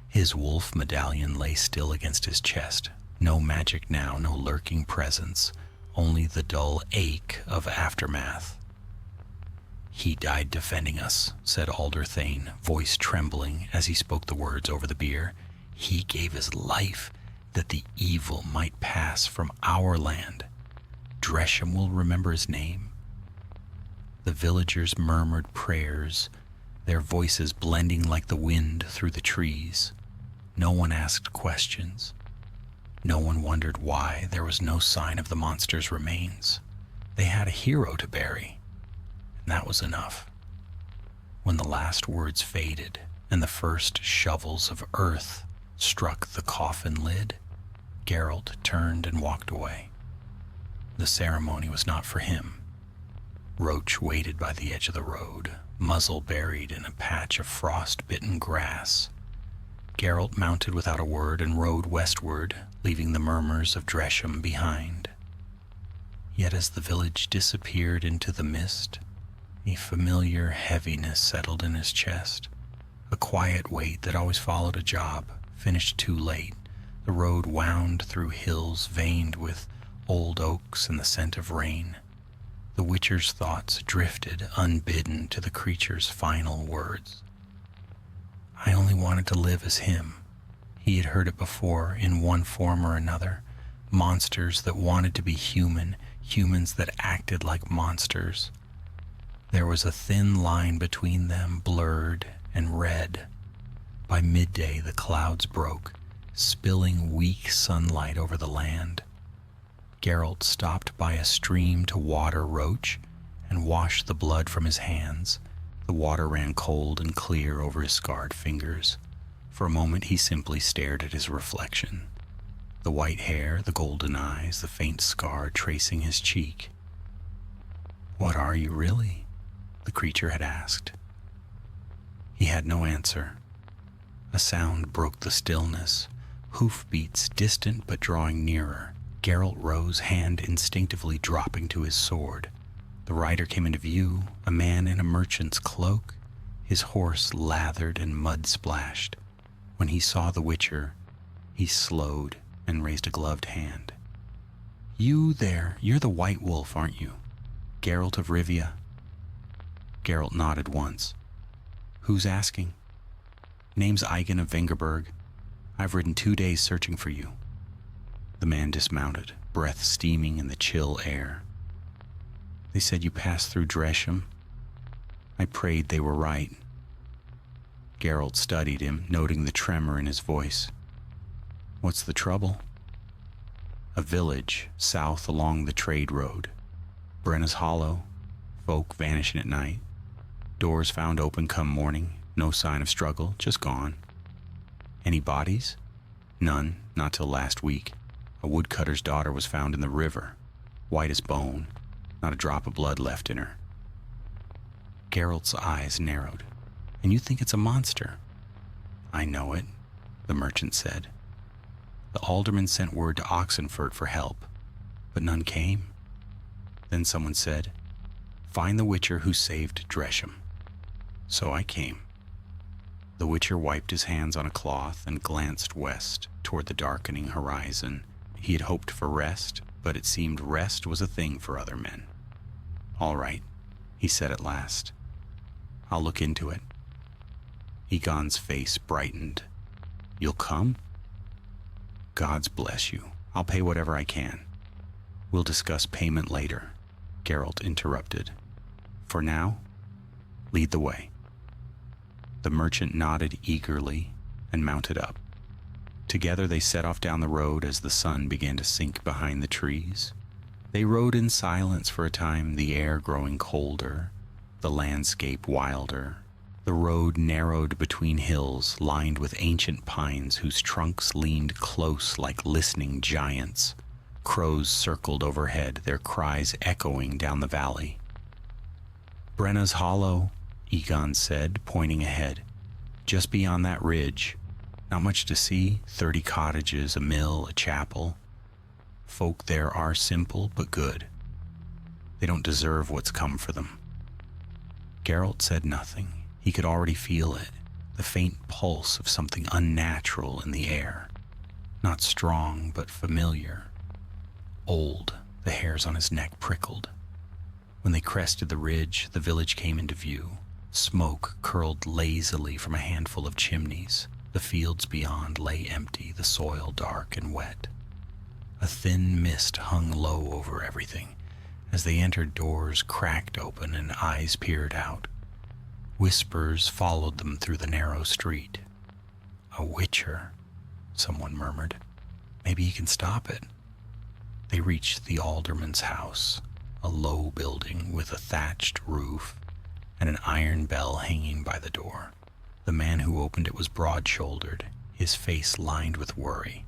S1: His wolf medallion lay still against his chest. No magic now, no lurking presence, only the dull ache of aftermath. "He died defending us," said Alder Thane, voice trembling as he spoke the words over the bier. "He gave his life that the evil might pass from our land. Dresham will remember his name." The villagers murmured prayers, their voices blending like the wind through the trees. No one asked questions. No one wondered why there was no sign of the monster's remains. They had a hero to bury, and that was enough. When the last words faded and the first shovels of earth struck the coffin lid, Geralt turned and walked away. The ceremony was not for him. Roach waited by the edge of the road, muzzle buried in a patch of frost-bitten grass. Geralt mounted without a word and rode westward, leaving the murmurs of Dresham behind. Yet as the village disappeared into the mist, a familiar heaviness settled in his chest, a quiet weight that always followed a job, finished too late. The road wound through hills veined with old oaks and the scent of rain. The Witcher's thoughts drifted unbidden to the creature's final words. I only wanted to live as him. He had heard it before in one form or another. Monsters that wanted to be human, humans that acted like monsters. There was a thin line between them, blurred and red. By midday the clouds broke, spilling weak sunlight over the land. Geralt stopped by a stream to water Roach and wash the blood from his hands. The water ran cold and clear over his scarred fingers. For a moment he simply stared at his reflection. The white hair, the golden eyes, the faint scar tracing his cheek. "What are you really?" the creature had asked. He had no answer. A sound broke the stillness. Hoofbeats, distant but drawing nearer. Geralt rose, hand instinctively dropping to his sword. The rider came into view, a man in a merchant's cloak, his horse lathered and mud-splashed. When he saw the Witcher, he slowed
S2: and raised a gloved hand. You there, you're the White Wolf, aren't you? Geralt of Rivia? Geralt nodded once. Who's asking? Name's Eigen of Vengerberg. I've ridden 2 days searching for you. The man dismounted, breath steaming in the chill air. They said you passed through Dresham. I prayed they were right. Geralt studied him, noting the tremor in his voice. What's the trouble? A village south along the trade road. Brenna's Hollow. Folk vanishing at night. Doors found open come morning. No sign of struggle, just gone. Any bodies? None, not till last week. A woodcutter's daughter was found in the river, white as bone, not a drop of blood left in her. Geralt's eyes narrowed. And you think it's a monster? I know it, the merchant said. The alderman sent word to Oxenfurt for help, but none came. Then someone said, find the witcher who saved Dresham. So I came. The witcher wiped his hands on a cloth and glanced west toward the darkening horizon. He had hoped for rest, but it seemed rest was a thing for other men. All right, he said at last. I'll look into it. Egon's face brightened. You'll come? Gods bless you. I'll pay whatever I can. We'll discuss payment later, Geralt interrupted. For now, lead the way. The merchant nodded eagerly and mounted up. Together they set off down the road as the sun began to sink behind the trees. They rode in silence for a time, the air growing colder, the landscape wilder. The road narrowed between hills lined with ancient pines whose trunks leaned close like listening giants. Crows circled overhead, their cries echoing down the valley. Brenna's Hollow, Egon said, pointing ahead. Just beyond that ridge. Not much to see, 30 cottages, a mill, a chapel. Folk there are simple but good. They don't deserve what's come for them. Geralt said nothing. He could already feel it, the faint pulse of something unnatural in the air. Not strong, but familiar. Old, the hairs on his neck prickled. When they crested the ridge, the village came into view. Smoke curled lazily from a handful of chimneys. The fields beyond lay empty, the soil dark and wet. A thin mist hung low over everything. As they entered, doors cracked open and eyes peered out. Whispers followed them through the narrow street. A witcher, someone murmured. Maybe he can stop it. They reached the alderman's house, a low building with a thatched roof and an iron bell hanging by the door. The man who opened it was broad-shouldered, his face lined with worry.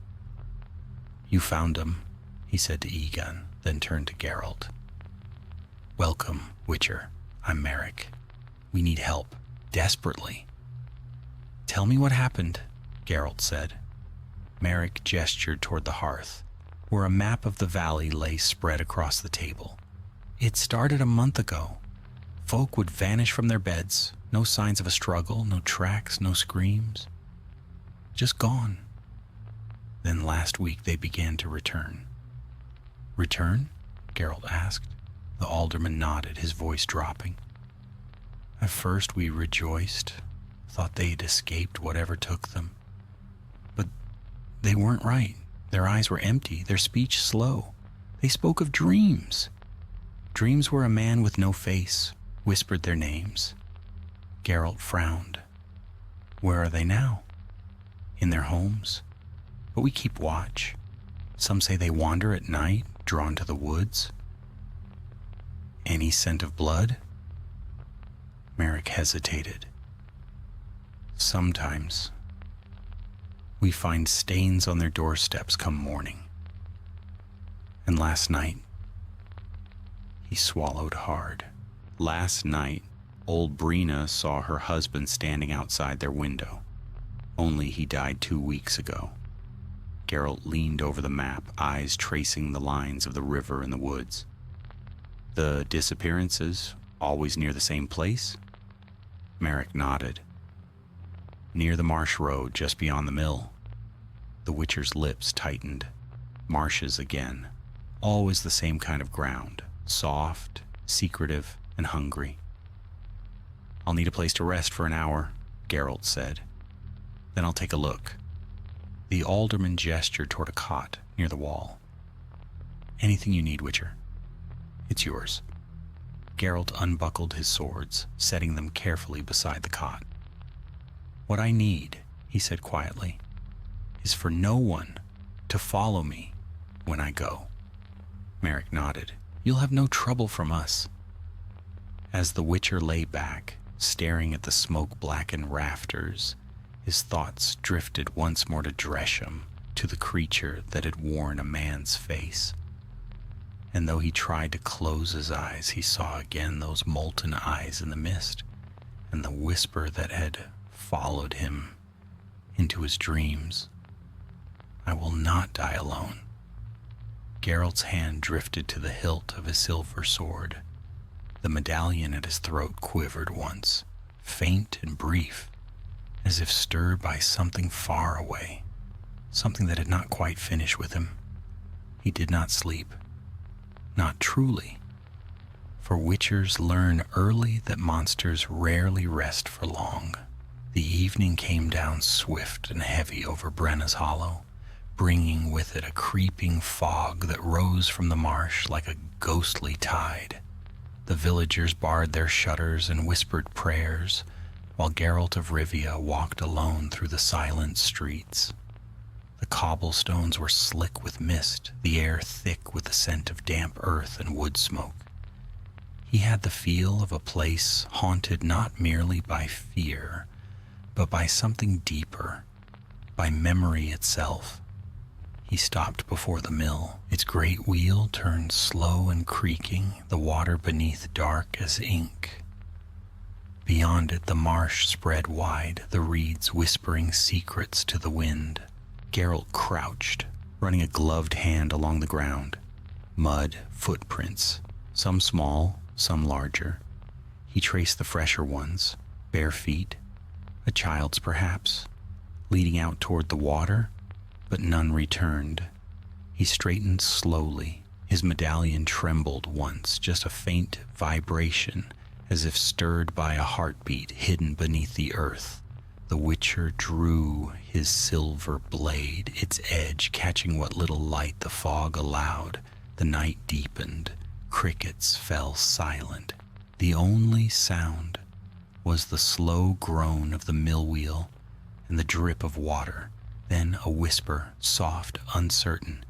S2: You found him, he said to Egon, then turned to Geralt. Welcome, Witcher. I'm Merrick. We need help, desperately. Tell me what happened, Geralt said. Merrick gestured toward the hearth, where a map of the valley lay spread across the table. It started a month ago. Folk would vanish from their beds, no signs of a struggle, no tracks, no screams. Just gone. Then last week they began to return. Return? Geralt asked. The alderman nodded, his voice dropping. At first we rejoiced, thought they had escaped whatever took them. But they weren't right. Their eyes were empty, their speech slow. They spoke of dreams. Dreams where a man with no face whispered their names. Geralt frowned. Where are they now? In their homes? But we keep watch. Some say they wander at night, drawn to the woods. Any scent of blood? Merrick hesitated. Sometimes. We find stains on their doorsteps come morning. And last night, he swallowed hard. Last night, old Brina saw her husband standing outside their window. Only he died 2 weeks ago. Geralt leaned over the map, eyes tracing the lines of the river and the woods. The disappearances, always near the same place? Merrick nodded. Near the marsh road, just beyond the mill. The Witcher's lips tightened. Marshes again. Always the same kind of ground. Soft, secretive, and hungry. "I'll need a place to rest for an hour," Geralt said. "Then I'll take a look." The alderman gestured toward a cot near the wall. "Anything you need, Witcher. It's yours." Geralt unbuckled his swords, setting them carefully beside the cot. "What I need," he said quietly, "is for no one to follow me when I go." Merrick nodded. "You'll have no trouble from us." As the Witcher lay back, staring at the smoke-blackened rafters, his thoughts drifted once more to Dresham, to the creature that had worn a man's face. And though he tried to close his eyes, he saw again those molten eyes in the mist, and the whisper that had followed him into his dreams. "I will not die alone." Geralt's hand drifted to the hilt of his silver sword. The medallion at his throat quivered once, faint and brief, as if stirred by something far away, something that had not quite finished with him. He did not sleep. Not truly. For Witchers learn early that monsters rarely rest for long. The evening came down swift and heavy over Brenna's Hollow, bringing with it a creeping fog that rose from the marsh like a ghostly tide. The villagers barred their shutters and whispered prayers, while Geralt of Rivia walked alone through the silent streets. The cobblestones were slick with mist, the air thick with the scent of damp earth and wood smoke. He had the feel of a place haunted not merely by fear, but by something deeper, by memory itself. He stopped before the mill. Its great wheel turned slow and creaking, the water beneath dark as ink. Beyond it, the marsh spread wide, the reeds whispering secrets to the wind. Geralt crouched, running a gloved hand along the ground. Mud, footprints, some small, some larger. He traced the fresher ones, bare feet, a child's perhaps, leading out toward the water, but none returned. He straightened slowly. His medallion trembled once, just a faint vibration, as if stirred by a heartbeat hidden beneath the earth. The Witcher drew his silver blade, its edge catching what little light the fog allowed. The night deepened. Crickets fell silent. The only sound was the slow groan of the mill wheel and the drip of water. Then a whisper, soft, uncertain,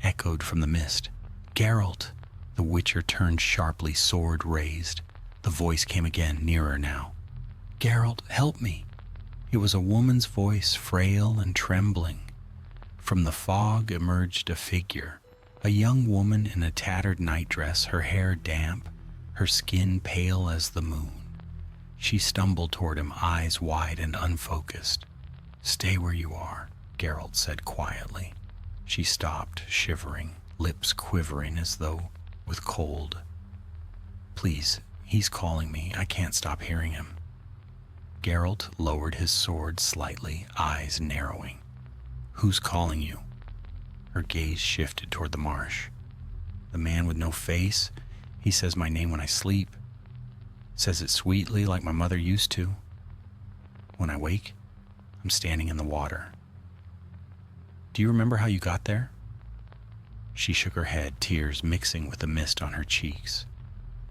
S2: echoed from the mist. "Geralt!" The Witcher turned sharply, sword raised. The voice came again, nearer now. "Geralt, help me!" It was a woman's voice, frail and trembling. From the fog emerged a figure, a young woman in a tattered nightdress, her hair damp, her skin pale as the moon. She stumbled toward him, eyes wide and unfocused. "Stay where you are," Geralt said quietly. She stopped, shivering, lips quivering as though with cold. "Please, he's calling me. I can't stop hearing him." Geralt lowered his sword slightly, eyes narrowing. "Who's calling you?" Her gaze shifted toward the marsh. "The man with no face. He says my name when I sleep. Says it sweetly like my mother used to. When I wake, I'm standing in the water. Do you remember how you got there?" She shook her head, tears mixing with the mist on her cheeks.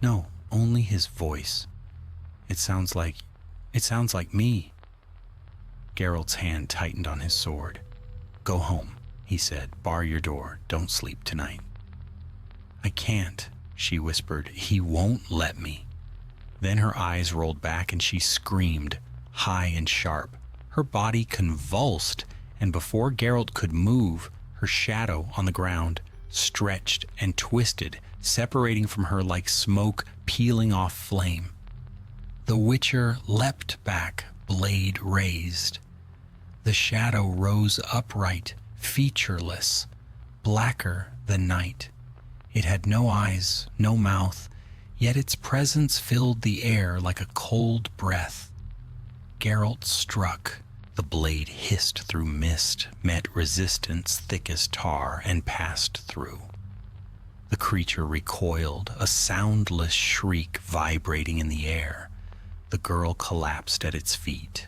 S2: "No, only his voice. It sounds like me." Geralt's hand tightened on his sword. "Go home," he said. "Bar your door. Don't sleep tonight." "I can't," she whispered. "He won't let me." Then her eyes rolled back and she screamed, high and sharp. Her body convulsed, and before Geralt could move, her shadow on the ground stretched and twisted, separating from her like smoke peeling off flame. The Witcher leapt back, blade raised. The shadow rose upright, featureless, blacker than night. It had no eyes, no mouth, yet its presence filled the air like a cold breath. Geralt struck,
S1: The blade hissed through mist, met resistance thick as tar, and passed through. The creature recoiled, a soundless shriek vibrating in the air. The girl collapsed at its feet.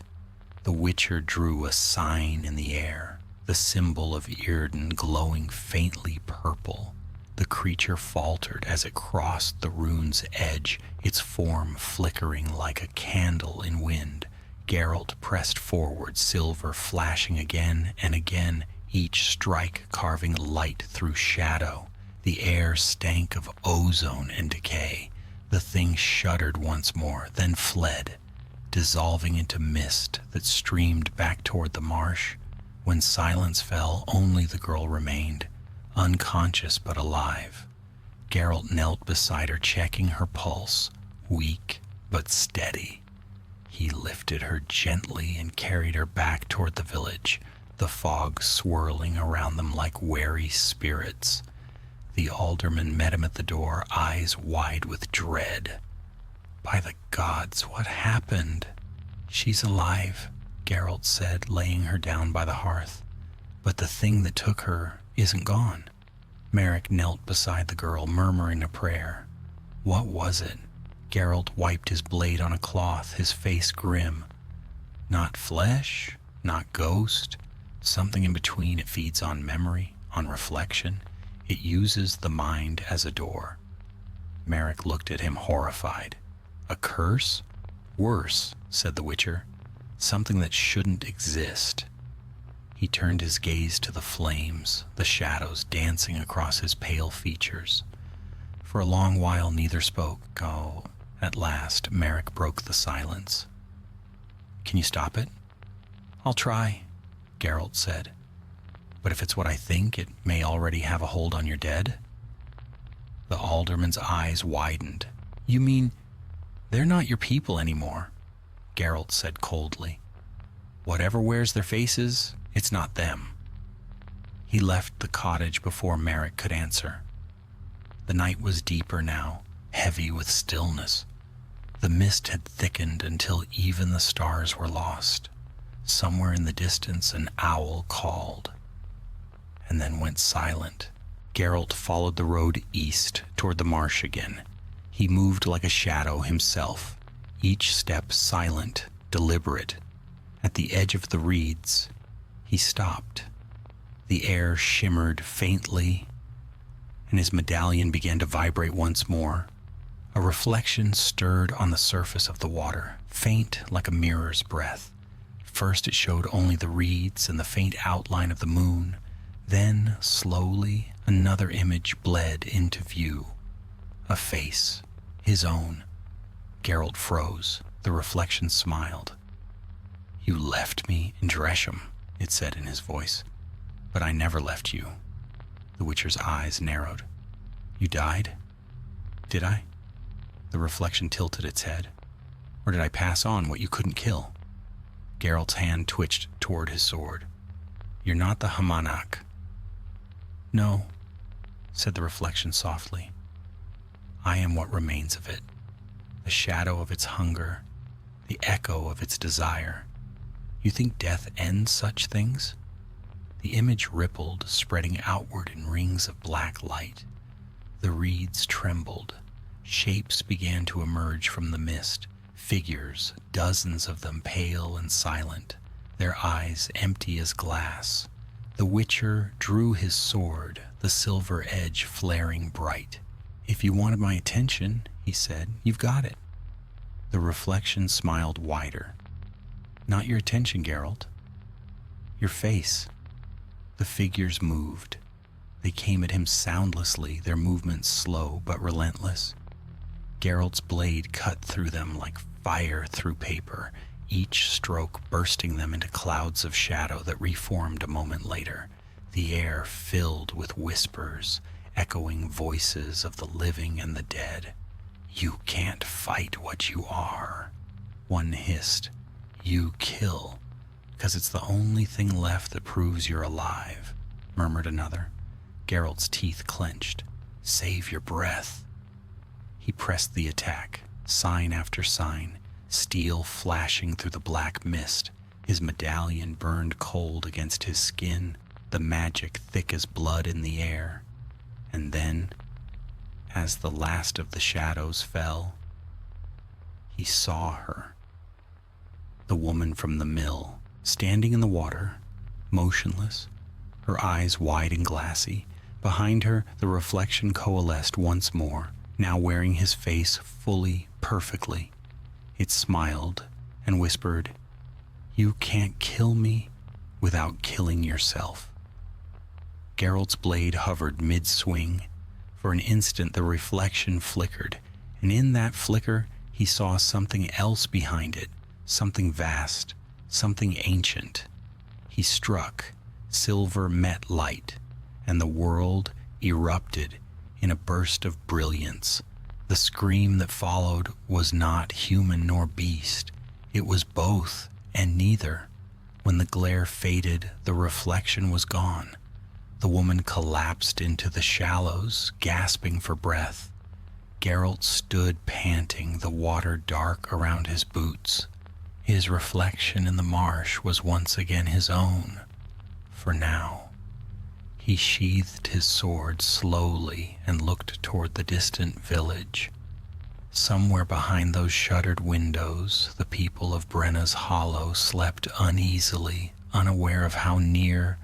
S1: The Witcher drew a sign in the air, the symbol of Írden glowing faintly purple. The creature faltered as it crossed the rune's edge, its form flickering like a candle in wind. Geralt pressed forward, silver flashing again and again, each strike carving light through shadow. The air stank of ozone and decay. The thing shuddered once more, then fled, dissolving into mist that streamed back toward the marsh. When silence fell, only the girl remained, unconscious but alive. Geralt knelt beside her, checking her pulse, weak but steady. He lifted her gently and carried her back toward the village, the fog swirling around them like wary spirits. The alderman met him at the door, eyes wide with dread. "By the gods, what happened?" "She's alive," Geralt said, laying her down by the hearth. "But the thing that took her isn't gone." Merrick knelt beside the girl, murmuring a prayer. "What was it?" Geralt wiped his blade on a cloth, his face grim. "Not flesh, not ghost, something in between. It feeds on memory, on reflection. It uses the mind as a door." Merrick looked at him, horrified. "A curse?" "Worse," said the Witcher. "Something that shouldn't exist." He turned his gaze to the flames, the shadows dancing across his pale features. For a long while neither spoke. Oh, at last Merrick broke the silence. "Can you stop it?" "I'll try," Geralt said. "But if it's what I think, it may already have a hold on your dead?" The alderman's eyes widened. "You mean they're not your people anymore?" Geralt said coldly. "Whatever wears their faces, it's not them." He left the cottage before Merrick could answer. The night was deeper now, heavy with stillness. The mist had thickened until even the stars were lost. Somewhere in the distance an owl called, and then went silent. Geralt followed the road east toward the marsh again. He moved like a shadow himself, each step silent, deliberate. At the edge of the reeds, he stopped. The air shimmered faintly, and his medallion began to vibrate once more. A reflection stirred on the surface of the water, faint like a mirror's breath. First it showed only the reeds and the faint outline of the moon. Then, slowly, another image bled into view. A face, his own. Geralt froze. The reflection smiled. "You left me in Dresham," it said in his voice. "But I never left you." The Witcher's eyes narrowed. "You died?" "Did I?" The reflection tilted its head. "Or did I pass on what you couldn't kill?" Geralt's hand twitched toward his sword. "You're not the Hamanach." "No," said the reflection softly. "I am what remains of it, the shadow of its hunger, the echo of its desire. You think death ends such things?" The image rippled, spreading outward in rings of black light. The reeds trembled. Shapes began to emerge from the mist, figures, dozens of them pale and silent, their eyes empty as glass. The Witcher drew his sword, the silver edge flaring bright. "If you wanted my attention," he said, "you've got it." The reflection smiled wider. "Not your attention, Geralt. Your face." The figures moved. They came at him soundlessly, their movements slow but relentless. Geralt's blade cut through them like fire through paper, each stroke bursting them into clouds of shadow that reformed a moment later. The air filled with whispers, echoing voices of the living and the dead. "You can't fight what you are," one hissed. "You kill, 'cause it's the only thing left that proves you're alive," murmured another. Geralt's teeth clenched. "Save your breath." He pressed the attack, sign after sign, steel flashing through the black mist.
S2: His medallion burned cold against his skin, the magic thick as blood in the air. And then, as the last of the shadows fell, he saw her. The woman from the mill, standing in the water, motionless, her eyes wide and glassy. Behind her, the reflection coalesced once more, now wearing his face fully, perfectly. It smiled and whispered, "You can't kill me without killing yourself." Geralt's blade hovered mid-swing. For an instant, the reflection flickered, and in that flicker, he saw something else behind it, something vast, something ancient. He struck, silver met light, and the world erupted in a burst of brilliance. The scream that followed was not human nor beast. It was both and neither. When the glare faded, the reflection was gone. The woman collapsed into the shallows, gasping for breath. Geralt stood panting, the water dark around his boots. His reflection in the marsh was once again his own, for now. He sheathed his sword slowly and looked toward the distant village. Somewhere behind those shuttered windows, the people of Brenna's Hollow slept uneasily, unaware of how near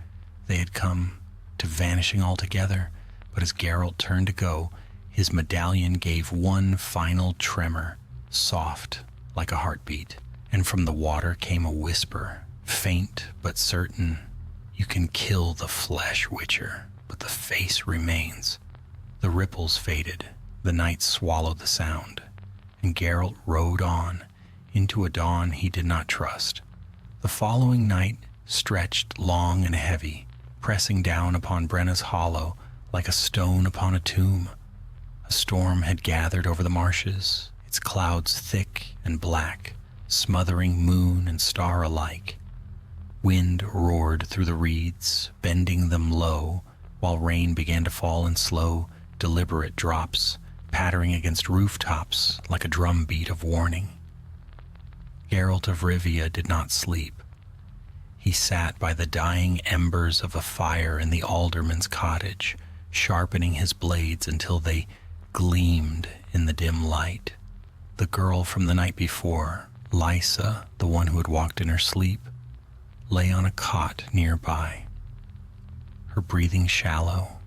S2: they had come to vanishing altogether. But as Geralt turned to go, his medallion gave one final tremor, soft like a heartbeat, and from the water came a whisper, faint but certain. "You can kill the flesh, Witcher, but the face remains." The ripples faded, the night swallowed the sound, and Geralt rode on into a dawn he did not trust. The following night stretched long and heavy, pressing down upon Brenna's Hollow like a stone upon a tomb. A storm had gathered over the marshes, its clouds thick and black, smothering moon and star alike. Wind roared through the reeds, bending them low, while rain began to fall in slow, deliberate drops, pattering against rooftops like a drumbeat of warning. Geralt of Rivia did not sleep. He sat by the dying embers of a fire in the alderman's cottage, sharpening his blades until they gleamed in the dim light. The girl from the night before, Lysa, the one who had walked in her sleep, lay on a cot nearby, her breathing shallow.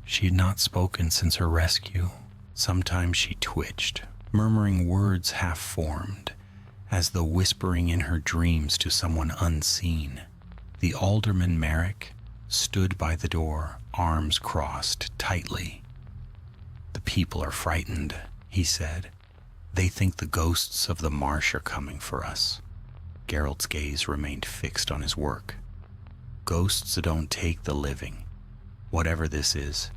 S2: She had not spoken since her rescue. Sometimes she twitched, murmuring words half-formed, as though whispering in her dreams to someone unseen. The alderman Merrick stood by the door, arms crossed tightly. "The people are frightened," he said. "They think the ghosts of the marsh are coming for us." Geralt's gaze remained fixed on his work. "Ghosts don't take the living. Whatever this is,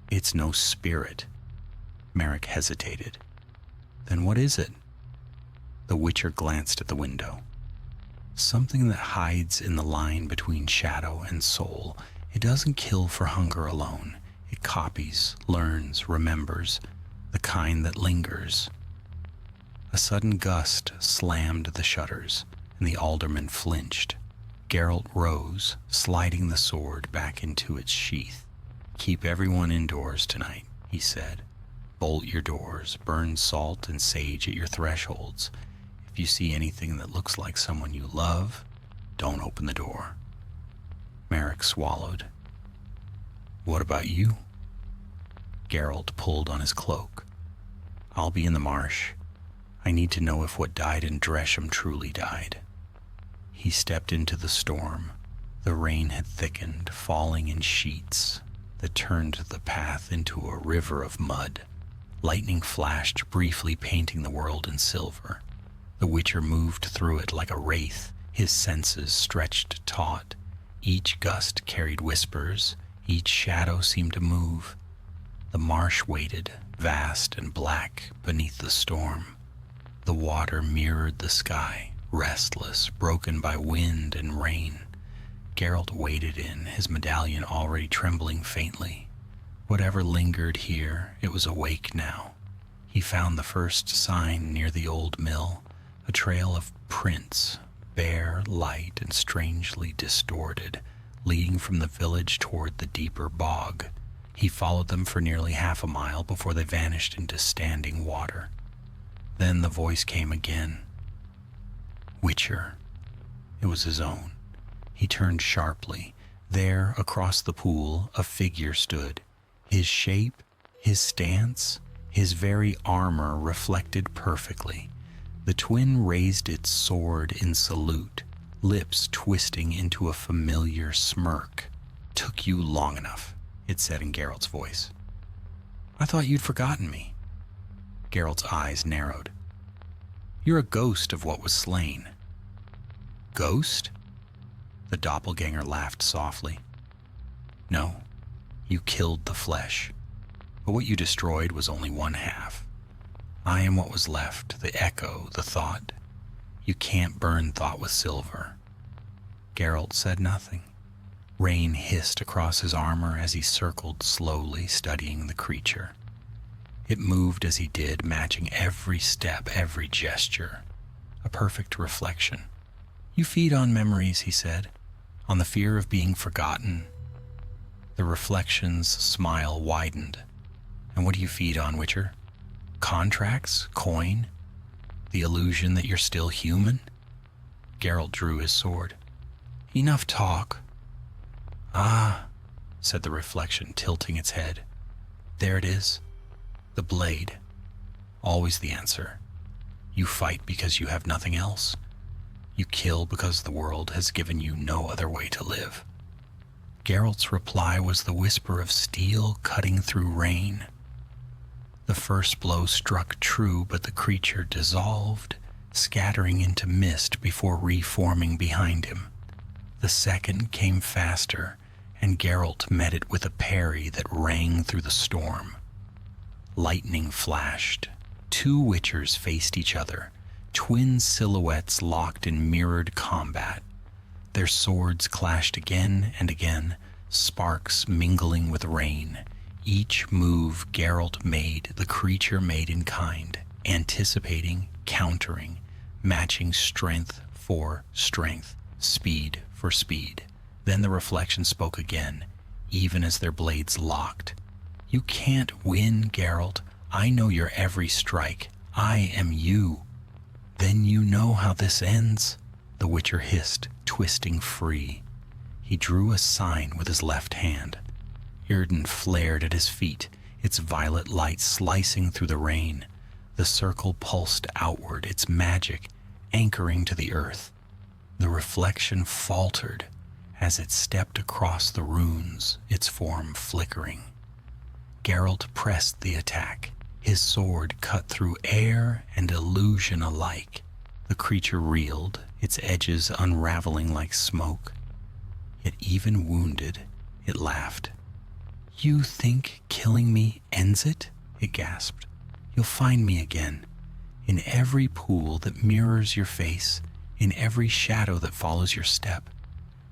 S2: it's no spirit." Merrick hesitated. "Then what is it?" The Witcher glanced at the window. "Something that hides in the line between shadow and soul. It doesn't kill for hunger alone. It copies, learns, remembers, the kind that lingers." A sudden gust slammed the shutters, and the alderman flinched. Geralt rose, sliding the sword back into its sheath. "Keep everyone indoors tonight," he said. "Bolt your doors, burn salt and sage at your thresholds. If you see anything that looks like someone you love, don't open the door." Merrick swallowed. "What about you?" Geralt pulled on his cloak. "I'll be in the marsh. I need to know if what died in Dresham truly died." He stepped into the storm. The rain had thickened, falling in sheets that turned the path into a river of mud. Lightning flashed briefly, painting the world in silver. The Witcher moved through it like a wraith, his senses stretched taut. Each gust carried whispers, each shadow seemed to move. The marsh waited, vast and black, beneath the storm. The water mirrored the sky, restless, broken by wind and rain. Geralt waded in, his medallion already trembling faintly. Whatever lingered here, it was awake now. He found the first sign near the old mill, a trail of prints,
S1: bare, light, and strangely distorted, leading from the village toward the deeper bog. He followed them for nearly half a mile before they vanished into standing water. Then the voice came again. Witcher. It was his own. He turned sharply. There, across the pool, a figure stood. His shape, his stance, his very armor reflected perfectly. The twin raised its sword in salute, lips twisting into a familiar smirk. "Took you long enough," it said in Geralt's voice. "I thought you'd forgotten me." Geralt's eyes narrowed. "You're a ghost of what was slain." "Ghost?" The doppelganger laughed softly. "No, you killed the flesh, but what you destroyed was only one half. I am what was left, the echo, the thought. You can't burn thought with silver." Geralt said nothing. Rain hissed across his armor as he circled slowly, studying the creature. It moved as he did, matching every step, every gesture. A perfect reflection. "You feed on memories," he said, "on the fear of being forgotten." The reflection's smile widened. "And what do you feed on, Witcher? Contracts? Coin? The illusion that you're still human?" Geralt drew his sword. "Enough talk." "Ah," said the reflection, tilting its head. "There it is. The blade. Always the answer. You fight because you have nothing else. You kill because the world has given you no other way to live." Geralt's reply was the whisper of steel cutting through rain. The first blow struck true, but the creature dissolved, scattering into mist before reforming behind him. The second came faster, and Geralt met it with a parry that rang through the storm. Lightning flashed. Two witchers faced each other, twin silhouettes locked in mirrored combat. Their swords clashed again and again, sparks mingling with rain. Each move Geralt made, the creature made in kind, anticipating, countering, matching strength for strength, speed for speed. Then the reflection spoke again, even as their blades locked. "You can't win, Geralt. I know your every strike. I am you." "Then you know how this ends," the Witcher hissed, twisting free. He drew a sign with his left hand. Irden flared at his feet, its violet light slicing through the rain. The circle pulsed outward, its magic anchoring to the earth. The reflection faltered as it stepped across the runes, its form flickering. Geralt pressed the attack. His sword cut through air and illusion alike. The creature reeled, its edges unraveling like smoke. Yet even wounded, it laughed. "You think killing me ends it?" it gasped. "You'll find me again, in every pool that mirrors your face, in every shadow that follows your step.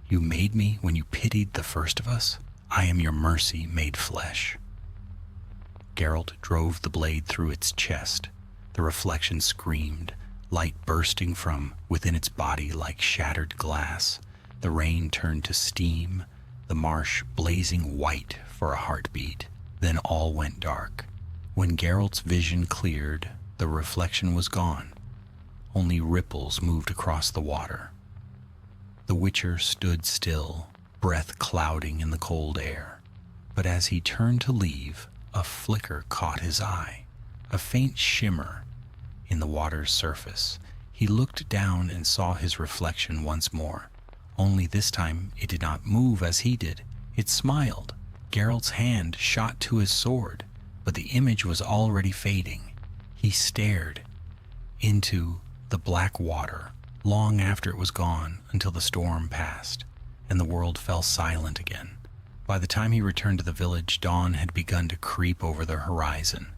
S1: You made me when you pitied the first of us. I am your mercy made flesh." Geralt drove the blade through its chest. The reflection screamed, light bursting from within its body like shattered glass. The rain turned to steam, the marsh blazing white for a heartbeat. Then all went dark. When Geralt's vision cleared, the reflection was gone. Only ripples moved across the water. The Witcher stood still, breath clouding in the cold air. But as he turned to leave, a flicker caught his eye, a faint shimmer in the water's surface. He looked down and saw his reflection once more. Only this time it did not move as he did. It smiled. Geralt's hand shot to his sword, but the image was already fading. He stared into the black water long after it was gone, until the storm passed and the world fell silent again. By the time he returned to the village, dawn had begun to creep over the horizon.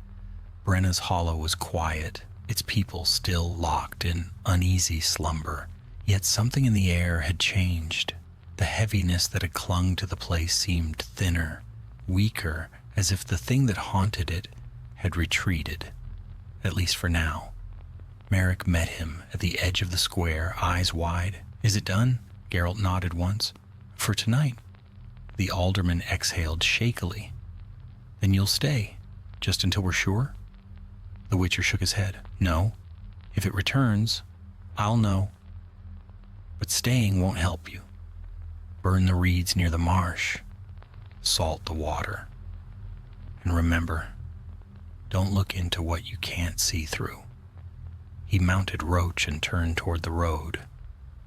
S1: Brenna's hollow was quiet, its people still locked in uneasy slumber. Yet something in the air had changed. The heaviness that had clung to the place seemed thinner, weaker, as if the thing that haunted it had retreated, at least for now. Merrick met him at the edge of the square, eyes wide. "Is it done?" Geralt nodded once. "For tonight." The alderman exhaled shakily. "Then you'll stay, just until we're sure?" The Witcher shook his head. "No. If it returns, I'll know. But staying won't help you. Burn the reeds near the marsh. Salt the water. And remember, don't look into what you can't see through." He mounted Roach and turned toward the road.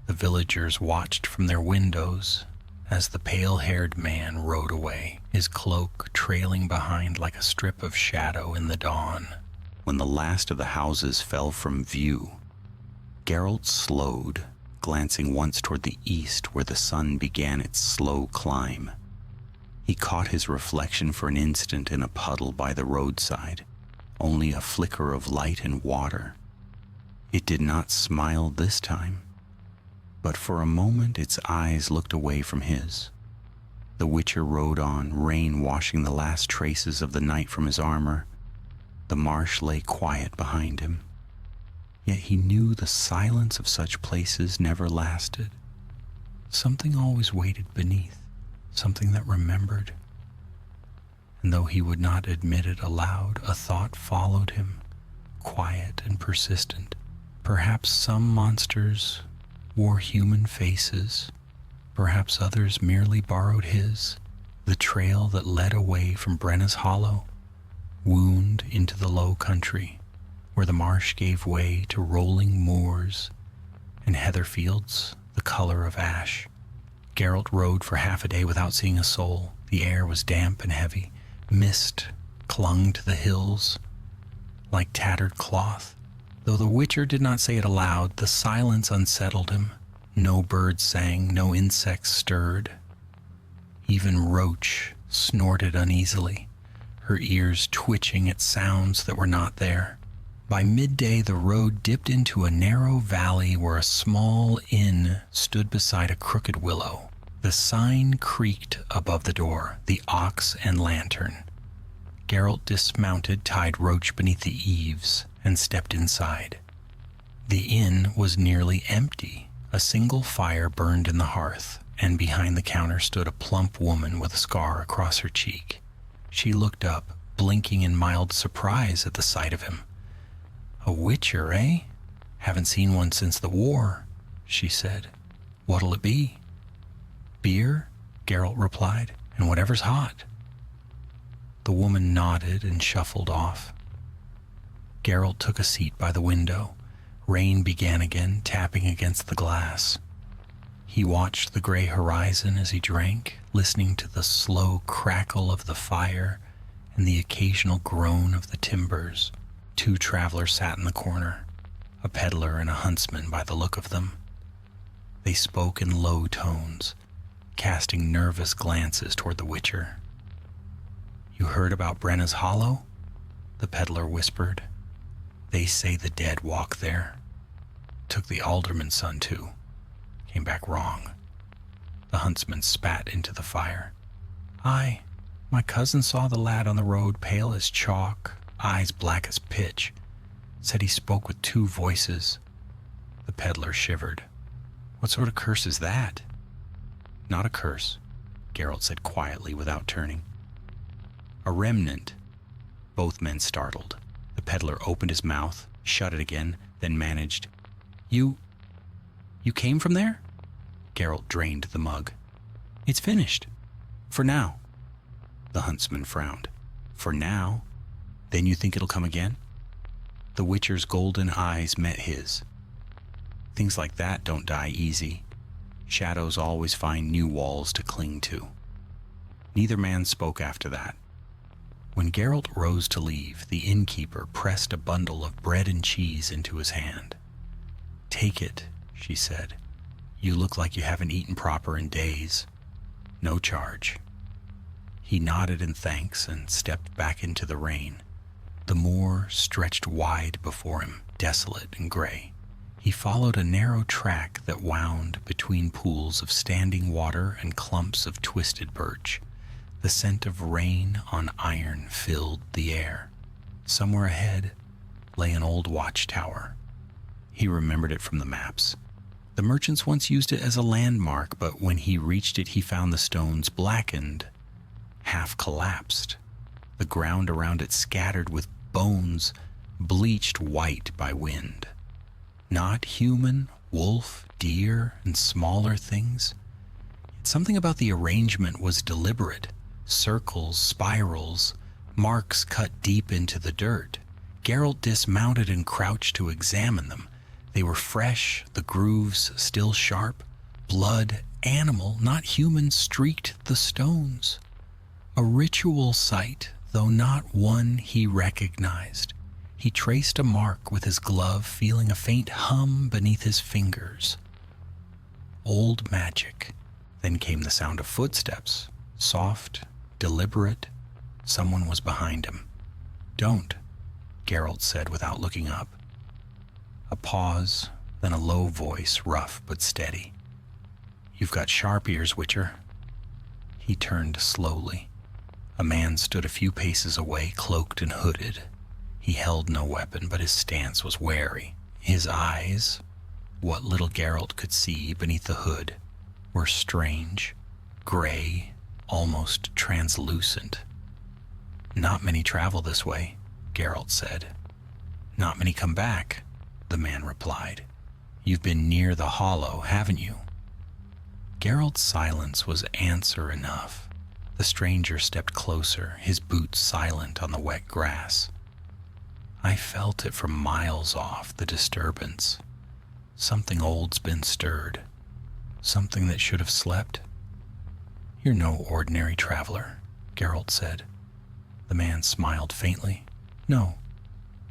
S1: The villagers watched from their windows as the pale-haired man rode away, his cloak trailing behind like a strip of shadow in the dawn.
S2: When the last of the houses fell from view, Geralt slowed, glancing once toward the east where the sun began its slow climb. He caught his reflection for an instant in a puddle by the roadside, only a flicker of light and water. It did not smile this time, but for a moment its eyes looked away from his. The Witcher rode on, rain washing the last traces of the night from his armor. The marsh lay quiet behind him. Yet he knew the silence of such places never lasted. Something always waited beneath, something that remembered. And though he would not admit it aloud, a thought followed him, quiet and persistent. Perhaps some monsters wore human faces, perhaps others merely borrowed his. The trail that led away from Brenna's Hollow wound into the low country, where the marsh gave way to rolling moors and heather fields the color of ash. Geralt rode for half a day without seeing a soul. The air was damp and heavy. Mist clung to the hills like tattered cloth. Though the Witcher did not say it aloud, the silence unsettled him. No birds sang, no insects stirred. Even Roach snorted uneasily, her ears twitching at sounds that were not there. By midday, the road dipped into a narrow valley where a small inn stood beside a crooked willow. The sign creaked above the door, the ox and lantern. Geralt dismounted, tied Roach beneath the eaves, and stepped inside. The inn was nearly empty. A single fire burned in the hearth, and behind the counter stood a plump woman with a scar across her cheek. She looked up, blinking in mild surprise at the sight of him. "A Witcher, eh? Haven't seen one since the war," she said. "What'll it be?" "Beer," Geralt replied, "and whatever's hot." The woman nodded and shuffled off. Geralt took a seat by the window. Rain began again, tapping against the glass. He watched the gray horizon as he drank, listening to the slow crackle of the fire and the occasional groan of the timbers. Two travelers sat in the corner, a peddler and a huntsman by the look of them. They spoke in low tones, casting nervous glances toward the Witcher. "You heard about Brenna's Hollow?" the peddler whispered. "They say the dead walk there. Took the alderman's son too. Came back wrong." The huntsman spat into the fire. "Aye, my cousin saw the lad on the road, pale as chalk, eyes black as pitch. Said he spoke with two voices." The peddler shivered. "What sort of curse is that?" "Not a curse," Geralt said quietly without turning. "A remnant." Both men startled. The peddler opened his mouth, shut it again, then managed, You came from there?" Geralt drained the mug. "It's finished. For now." The huntsman frowned. "For now? Then you think it'll come again?" The Witcher's golden eyes met his. "Things like that don't die easy. Shadows always find new walls to cling to." Neither man spoke after that. When Geralt rose to leave, the innkeeper pressed a bundle of bread and cheese into his hand. "Take it," she said. "You look like you haven't eaten proper in days. No charge." He nodded in thanks and stepped back into the rain. The moor stretched wide before him, desolate and gray. He followed a narrow track that wound between pools of standing water and clumps of twisted birch. The scent of rain on iron filled the air. Somewhere ahead lay an old watchtower, He remembered it from the maps. The merchants once used it as a landmark, but when he reached it, he found the stones blackened, half collapsed, the ground around it scattered with bones, bleached white by wind. Not human, wolf, deer, and smaller things. Something about the arrangement was deliberate. Circles, spirals, marks cut deep into the dirt. Geralt dismounted and crouched to examine them. They were fresh, the grooves still sharp. Blood, animal, not human, streaked the stones. A ritual site, though not one he recognized. He traced a mark with his glove, feeling a faint hum beneath his fingers. Old magic. Then came the sound of footsteps, soft, deliberate. Someone was behind him. "Don't," Geralt said without looking up. A pause, then a low voice, rough but steady. "You've got sharp ears, Witcher." He turned slowly. A man stood a few paces away, cloaked and hooded. He held no weapon, but his stance was wary. His eyes, what little Geralt could see beneath the hood, were strange, gray, almost translucent. "Not many travel this way," Geralt said. "Not many come back," the man replied. "You've been near the hollow, haven't you?" Geralt's silence was answer enough. The stranger stepped closer, his boots silent on the wet grass. "I felt it from miles off, the disturbance. Something old's been stirred. Something that should have slept." "You're no ordinary traveler," Geralt said. The man smiled faintly. "No,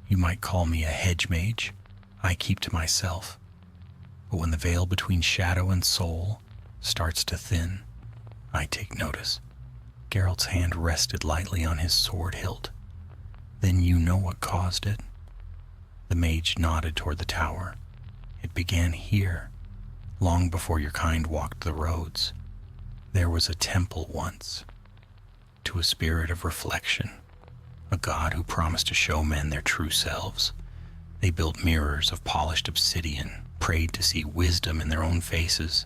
S2: you might call me a hedge mage. I keep to myself. But when the veil between shadow and soul starts to thin, I take notice." Geralt's hand rested lightly on his sword hilt. "Then you know what caused it?" The mage nodded toward the tower. "It began here, long before your kind walked the roads. There was a temple once, to a spirit of reflection, a god who promised to show men their true selves. They built mirrors of polished obsidian, prayed to see wisdom in their own faces.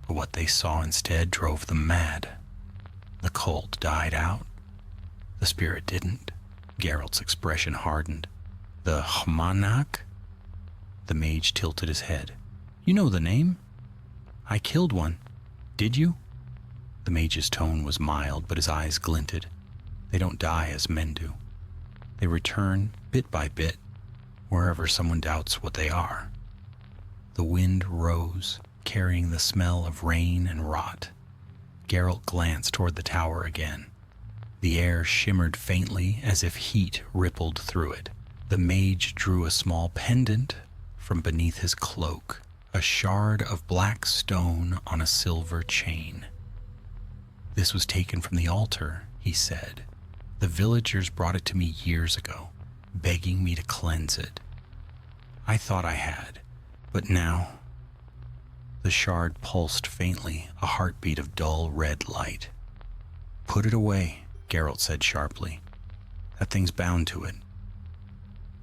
S2: But what they saw instead drove them mad. The cult died out. The spirit didn't." Geralt's expression hardened. "The Hmanak?" The mage tilted his head. "You know the name? I killed one. Did you?" The mage's tone was mild, but his eyes glinted. "They don't die as men do. They return, bit by bit, wherever someone doubts what they are." The wind rose, carrying the smell of rain and rot. Geralt glanced toward the tower again. The air shimmered faintly as if heat rippled through it. The mage drew a small pendant from beneath his cloak, a shard of black stone on a silver chain. "This was taken from the altar," he said. "The villagers brought it to me years ago, begging me to cleanse it. I thought I had, but now—" The shard pulsed faintly, a heartbeat of dull red light. "Put it away," Geralt said sharply. "That thing's bound to it."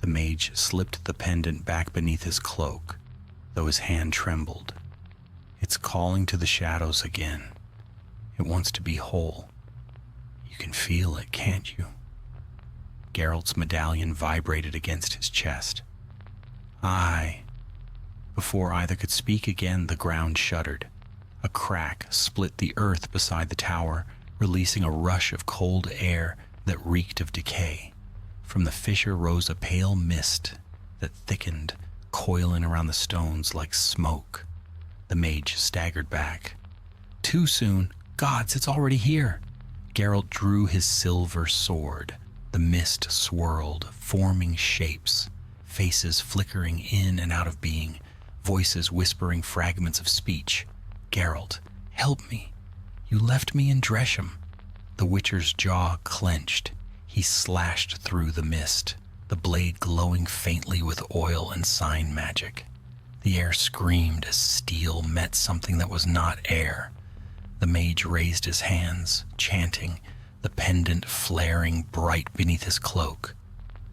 S2: The mage slipped the pendant back beneath his cloak, though his hand trembled. "It's calling to the shadows again. It wants to be whole. You can feel it, can't you?" Geralt's medallion vibrated against his chest. "Aye." Before either could speak again, the ground shuddered. A crack split the earth beside the tower, releasing a rush of cold air that reeked of decay. From the fissure rose a pale mist that thickened, coiling around the stones like smoke. The mage staggered back. "Too soon! Gods, it's already here!" Geralt drew his silver sword. The mist swirled, forming shapes, faces flickering in and out of being, voices whispering fragments of speech. "Geralt, help me! You left me in Dresham." The Witcher's jaw clenched. He slashed through the mist, the blade glowing faintly with oil and sign magic. The air screamed as steel met something that was not air. The mage raised his hands, chanting, the pendant flaring bright beneath his cloak.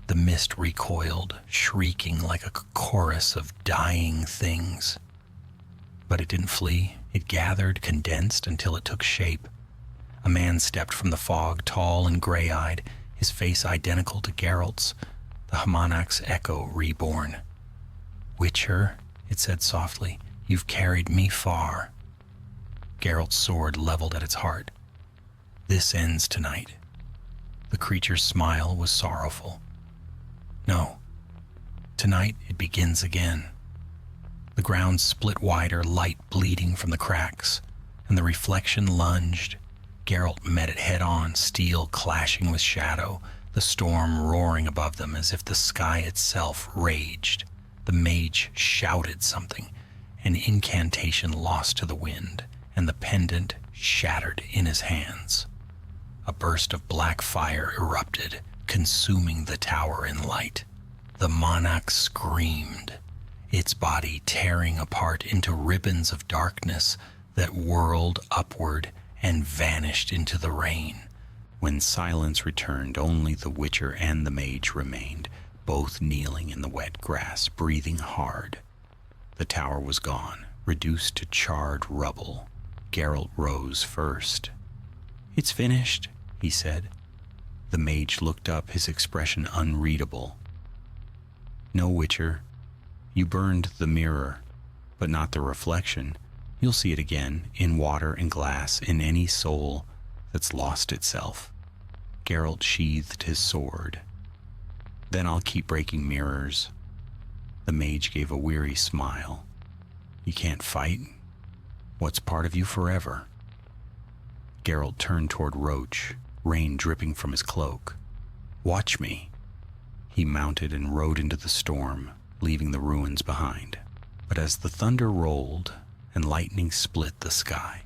S1: The mist recoiled, shrieking like a chorus of dying things. But it didn't flee. It gathered, condensed until it took shape. A man stepped from the fog, tall and gray-eyed, his face identical to Geralt's, the Hamanak's echo reborn. "Witcher," it said softly, "you've carried me far." Geralt's sword leveled at its heart. "This ends tonight." The creature's smile was sorrowful. "No. Tonight it begins again." The ground split wider, light bleeding from the cracks, and the reflection lunged. Geralt met it head-on, steel clashing with shadow, the storm roaring above them as if the sky itself raged. The mage shouted something, an incantation lost to the wind, and the pendant shattered in his hands. A burst of black fire erupted, consuming the tower in light. The monarch screamed, its body tearing apart into ribbons of darkness that whirled upward and vanished into the rain. When silence returned, only the Witcher and the mage remained, both kneeling in the wet grass, breathing hard. The tower was gone, reduced to charred rubble. Geralt rose first. "It's finished," he said. The mage looked up, his expression unreadable. "No, Witcher. You burned the mirror, but not the reflection. You'll see it again, in water and glass, in any soul that's lost itself." Geralt sheathed his sword. "Then I'll keep breaking mirrors." The mage gave a weary smile. "You can't fight? What's part of you forever?" Geralt turned toward Roach, rain dripping from his cloak. "Watch me." He mounted and rode into the storm, leaving the ruins behind. But as the thunder rolled and lightning split the sky,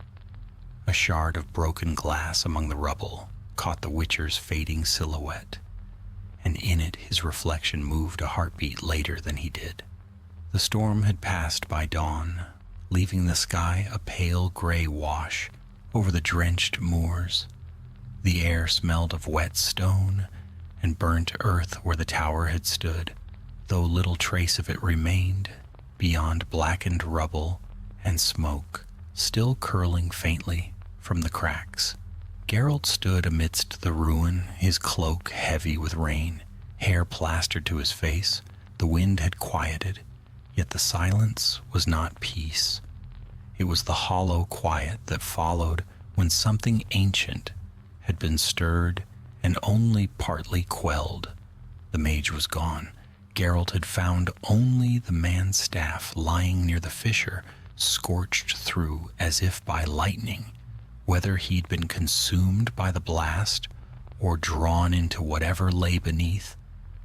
S1: a shard of broken glass among the rubble caught the Witcher's fading silhouette, and in it his reflection moved a heartbeat later than he did. The storm had passed by dawn, leaving the sky a pale gray wash over the drenched moors. The air smelled of wet stone and burnt earth where the tower had stood, though little trace of it remained beyond blackened rubble and smoke, still curling faintly from the cracks. Geralt stood amidst the ruin, his cloak heavy with rain, hair plastered to his face. The wind had quieted, yet the silence was not peace. It was the hollow quiet that followed when something ancient had been stirred and only partly quelled. The mage was gone. Geralt had found only the man's staff lying near the fissure, scorched through as if by lightning. Whether he'd been consumed by the blast or drawn into whatever lay beneath,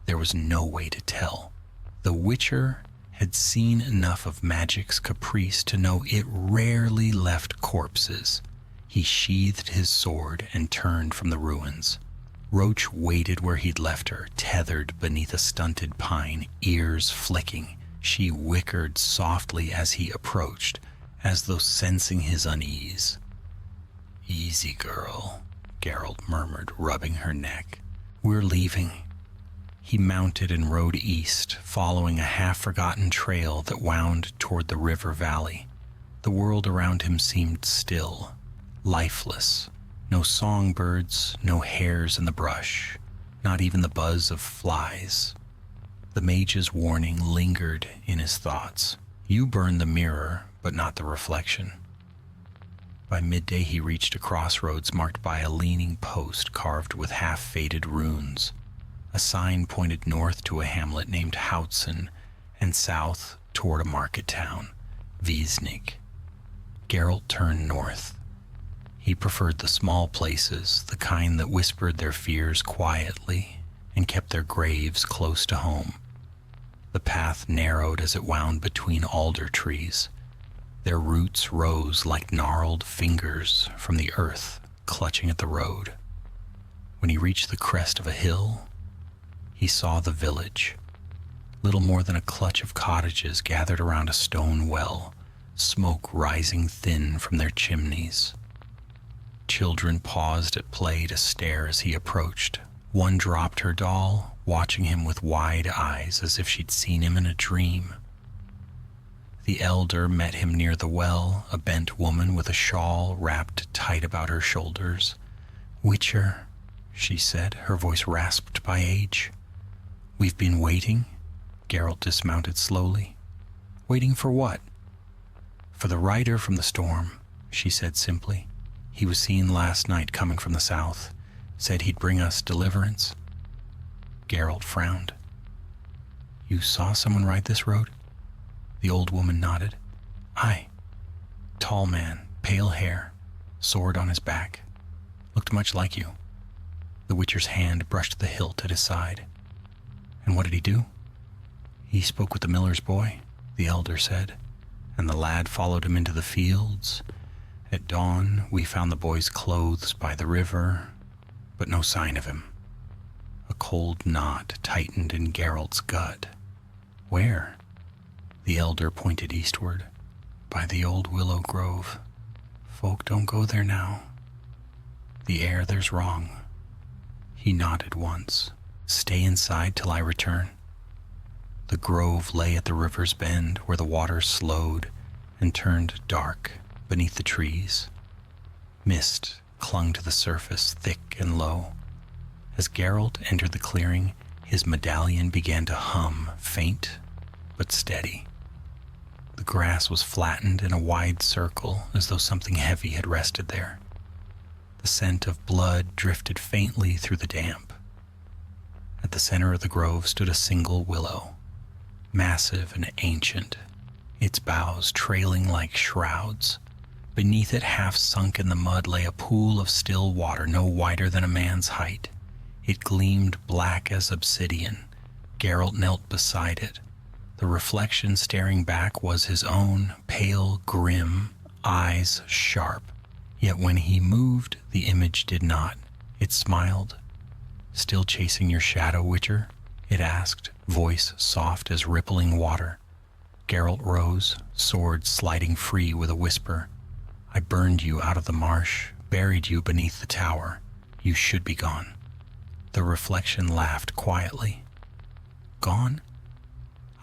S1: there was no way to tell. The Witcher had seen enough of magic's caprice to know it rarely left corpses. He sheathed his sword and turned from the ruins. Roach waited where he'd left her, tethered beneath a stunted pine, ears flicking. She whickered softly as he approached, as though sensing his unease. "Easy, girl," Geralt murmured, rubbing her neck. "We're leaving." He mounted and rode east, following a half-forgotten trail that wound toward the river valley. The world around him seemed still, lifeless. No songbirds, no hares in the brush, not even the buzz of flies. The mage's warning lingered in his thoughts. You burn the mirror, but not the reflection. By midday he reached a crossroads marked by a leaning post carved with half-faded runes. A sign pointed north to a hamlet named Hautzen and south toward a market town, Wiesnig. Geralt turned north. He preferred the small places, the kind that whispered their fears quietly and kept their graves close to home. The path narrowed as it wound between alder trees. Their roots rose like gnarled fingers from the earth, clutching at the road. When he reached the crest of a hill, he saw the village, little more than a clutch of cottages gathered around a stone well, smoke rising thin from their chimneys. Children paused at play to stare as he approached. One dropped her doll, watching him with wide eyes as if she'd seen him in a dream. The elder met him near the well, a bent woman with a shawl wrapped tight about her shoulders. "Witcher," she said, her voice rasped by age. "We've been waiting." Geralt dismounted slowly. "Waiting for what?" "For the rider from the storm," she said simply. "He was seen last night coming from the south. Said he'd bring us deliverance." Geralt frowned. "You saw someone ride this road?" The old woman nodded. "Aye. Tall man, pale hair, sword on his back. Looked much like you." The Witcher's hand brushed the hilt at his side. "And what did he do?" "He spoke with the miller's boy," the elder said, "and the lad followed him into the fields. At dawn, we found the boy's clothes by the river, but no sign of him." A cold knot tightened in Geralt's gut. "Where?" The elder pointed eastward. "By the old willow grove. Folk don't go there now. The air there's wrong." He nodded once. "Stay inside till I return." The grove lay at the river's bend where the water slowed and turned dark beneath the trees. Mist clung to the surface thick and low. As Geralt entered the clearing, his medallion began to hum, faint but steady. The grass was flattened in a wide circle as though something heavy had rested there. The scent of blood drifted faintly through the damp. At the center of the grove stood a single willow, massive and ancient, its boughs trailing like shrouds. Beneath it, half sunk in the mud, lay a pool of still water no wider than a man's height. It gleamed black as obsidian. Geralt knelt beside it. The reflection staring back was his own, pale, grim, eyes sharp. Yet when he moved, the image did not. It smiled. "Still chasing your shadow, Witcher?" it asked, voice soft as rippling water. Geralt rose, sword sliding free with a whisper. "I burned you out of the marsh, buried you beneath the tower. You should be gone." The reflection laughed quietly. "Gone?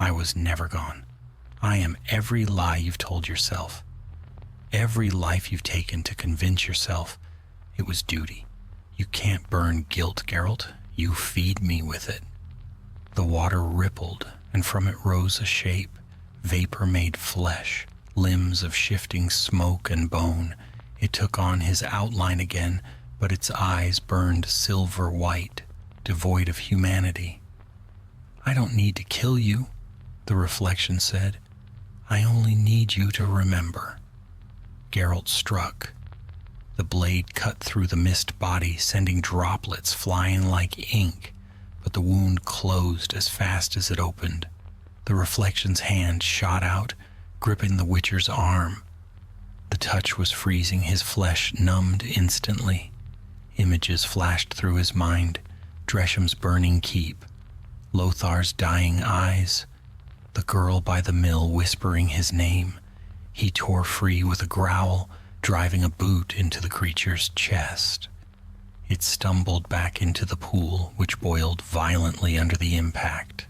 S1: I was never gone. I am every lie you've told yourself. Every life you've taken to convince yourself it was duty. You can't burn guilt, Geralt. You feed me with it." The water rippled, and from it rose a shape, vapor made flesh, limbs of shifting smoke and bone. It took on his outline again, but its eyes burned silver white, devoid of humanity. "I don't need to kill you," the reflection said. "I only need you to remember." Geralt struck. The blade cut through the mist body, sending droplets flying like ink, but the wound closed as fast as it opened. The reflection's hand shot out, gripping the Witcher's arm. The touch was freezing, his flesh numbed instantly. Images flashed through his mind. Dresham's burning keep, Lothar's dying eyes, the girl by the mill whispering his name. He tore free with a growl, driving a boot into the creature's chest. It stumbled back into the pool, which boiled violently under the impact.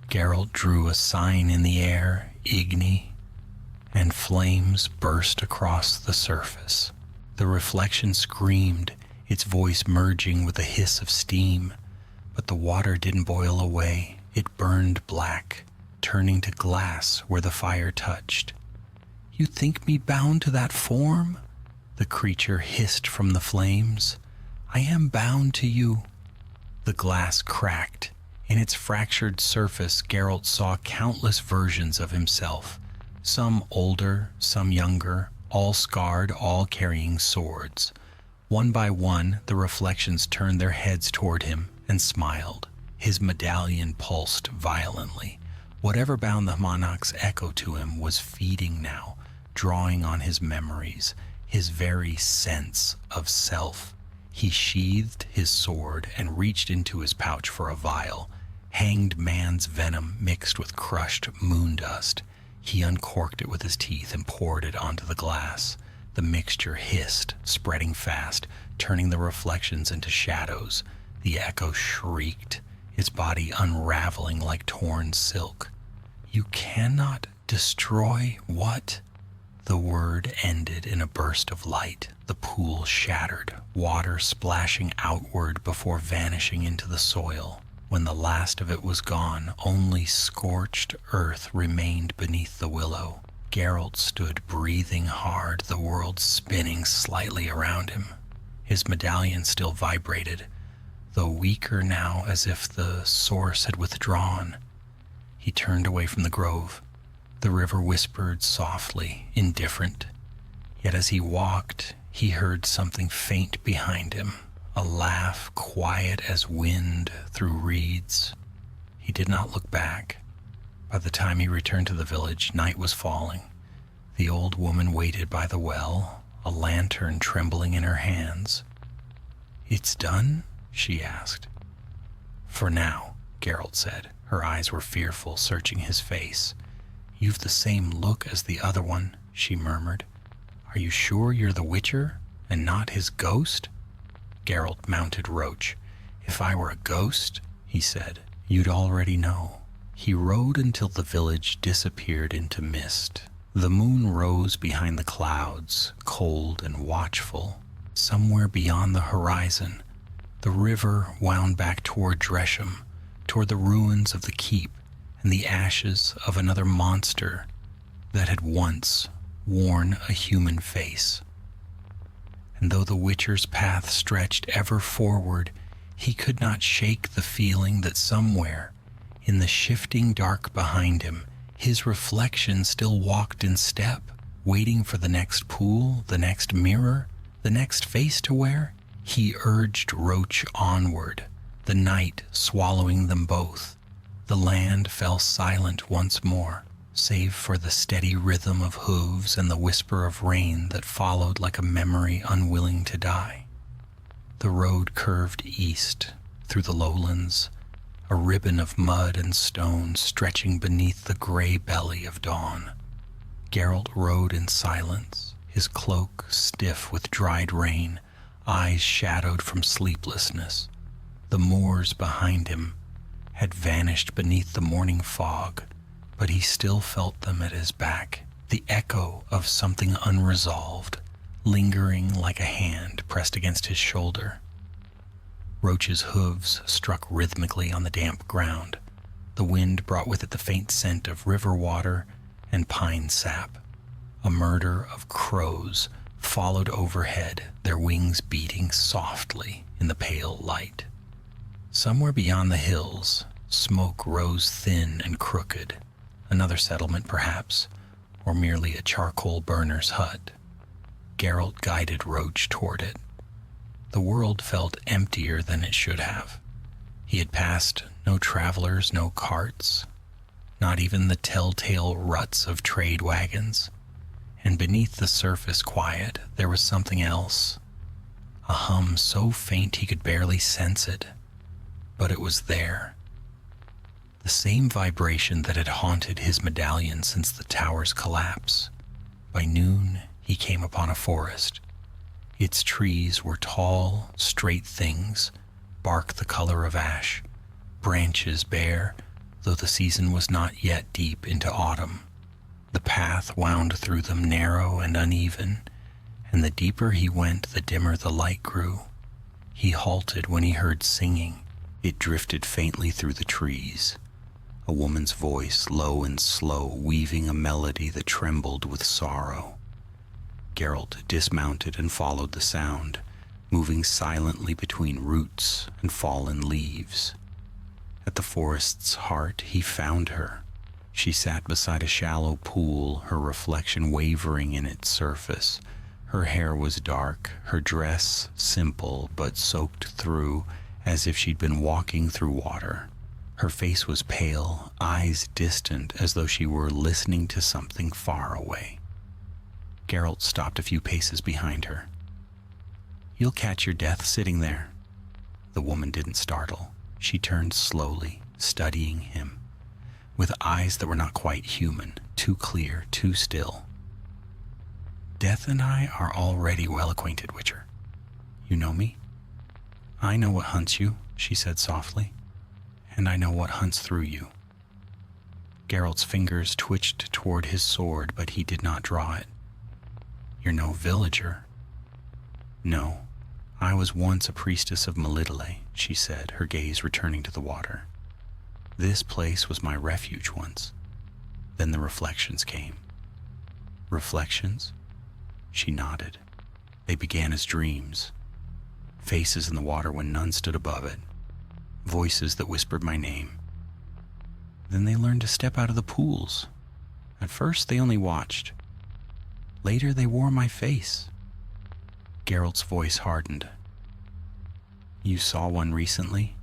S1: Geralt drew a sign in the air, Igni, and flames burst across the surface. The reflection screamed, its voice merging with a hiss of steam, but the water didn't boil away. It burned black, turning to glass where the fire touched. "You think me bound to that form?" the creature hissed from the flames. "I am bound to you." The glass cracked. In its fractured surface, Geralt saw countless versions of himself, some older, some younger, all scarred, all carrying swords. One by one, the reflections turned their heads toward him and smiled. His medallion pulsed violently. Whatever bound the monarch's echo to him was feeding now, drawing on his memories, his very sense of self. He sheathed his sword and reached into his pouch for a vial, hanged man's venom mixed with crushed moon dust. He uncorked it with his teeth and poured it onto the glass. The mixture hissed, spreading fast, turning the reflections into shadows. The echo shrieked, its body unraveling like torn silk. "You cannot destroy what?" The word ended in a burst of light. The pool shattered, water splashing outward before vanishing into the soil. When the last of it was gone, only scorched earth remained beneath the willow. Geralt stood breathing hard, the world spinning slightly around him. His medallion still vibrated, though weaker now, as if the source had withdrawn. He turned away from the grove. The river whispered softly, indifferent. Yet as he walked, he heard something faint behind him, a laugh quiet as wind through reeds. He did not look back. By the time he returned to the village, night was falling. The old woman waited by the well, a lantern trembling in her hands. "It's done?" she asked. "For now," Geralt said. Her eyes were fearful, searching his face. "You've the same look as the other one," she murmured. "Are you sure you're the Witcher and not his ghost?" Geralt mounted Roach. "If I were a ghost," he said, "you'd already know." He rode until the village disappeared into mist. The moon rose behind the clouds, cold and watchful. Somewhere beyond the horizon, the river wound back toward Dresham, toward the ruins of the keep and the ashes of another monster that had once worn a human face. And though the Witcher's path stretched ever forward, he could not shake the feeling that somewhere, in the shifting dark behind him, his reflection still walked in step, waiting for the next pool, the next mirror, the next face to wear. He urged Roach onward, the night swallowing them both. The land fell silent once more, save for the steady rhythm of hooves and the whisper of rain that followed like a memory unwilling to die. The road curved east, through the lowlands, a ribbon of mud and stone stretching beneath the gray belly of dawn. Geralt rode in silence, his cloak stiff with dried rain, eyes shadowed from sleeplessness. The moors behind him had vanished beneath the morning fog, but he still felt them at his back, the echo of something unresolved, lingering like a hand pressed against his shoulder. Roach's hooves struck rhythmically on the damp ground. The wind brought with it the faint scent of river water and pine sap. A murder of crows followed overhead, their wings beating softly in the pale light. Somewhere beyond the hills, smoke rose thin and crooked. Another settlement, perhaps, or merely a charcoal burner's hut. Geralt guided Roach toward it. The world felt emptier than it should have. He had passed no travelers, no carts, not even the telltale ruts of trade wagons. And beneath the surface quiet, there was something else. A hum so faint he could barely sense it, but it was there. The same vibration that had haunted his medallion since the tower's collapse. By noon, he came upon a forest. Its trees were tall, straight things, bark the color of ash, branches bare, though the season was not yet deep into autumn. The path wound through them narrow and uneven, and the deeper he went, the dimmer the light grew. He halted when he heard singing. It drifted faintly through the trees. A woman's voice, low and slow, weaving a melody that trembled with sorrow. Geralt dismounted and followed the sound, moving silently between roots and fallen leaves. At the forest's heart, he found her. She sat beside a shallow pool, her reflection wavering in its surface. Her hair was dark, her dress simple but soaked through as if she'd been walking through water. Her face was pale, eyes distant, as though she were listening to something far away. Geralt stopped a few paces behind her. "You'll catch your death sitting there." The woman didn't startle. She turned slowly, studying him, with eyes that were not quite human, too clear, too still. "Death and I are already well acquainted, Witcher. You know me?" "I know what hunts you," she said softly.
S2: and I know what hunts through you." Geralt's fingers twitched toward his sword, but he did not draw it. "You're no villager." "No, I was once a priestess of Melitele," she said, her gaze returning to the water. "This place was my refuge once." Then the reflections came. "Reflections?" She nodded. "They began as dreams. Faces in the water when none stood above it. Voices that whispered my name. Then they learned to step out of the pools. At first they only watched. Later they wore my face." Geralt's voice hardened. "You saw one recently?"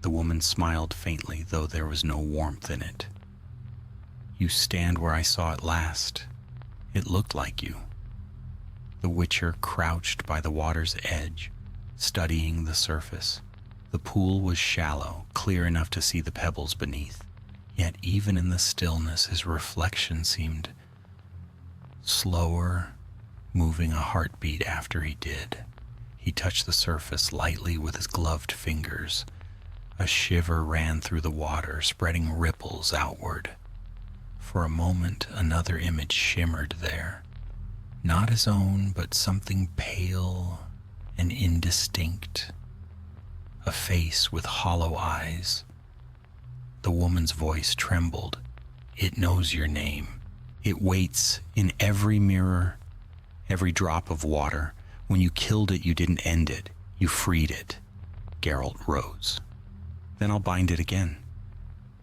S2: The woman smiled faintly, though there was no warmth in it. "You stand where I saw it last. It looked like you." The Witcher crouched by the water's edge, studying the surface. The pool was shallow, clear enough to see the pebbles beneath. Yet even in the stillness, his reflection seemed slower, moving a heartbeat after he did. He touched the surface lightly with his gloved fingers. A shiver ran through the water, spreading ripples outward. For a moment, another image shimmered there. Not his own, but something pale and indistinct. A face with hollow eyes. The woman's voice trembled. "It knows your name. It waits in every mirror, every drop of water. When you killed it, you didn't end it. You freed it." Geralt rose. "Then I'll bind it again."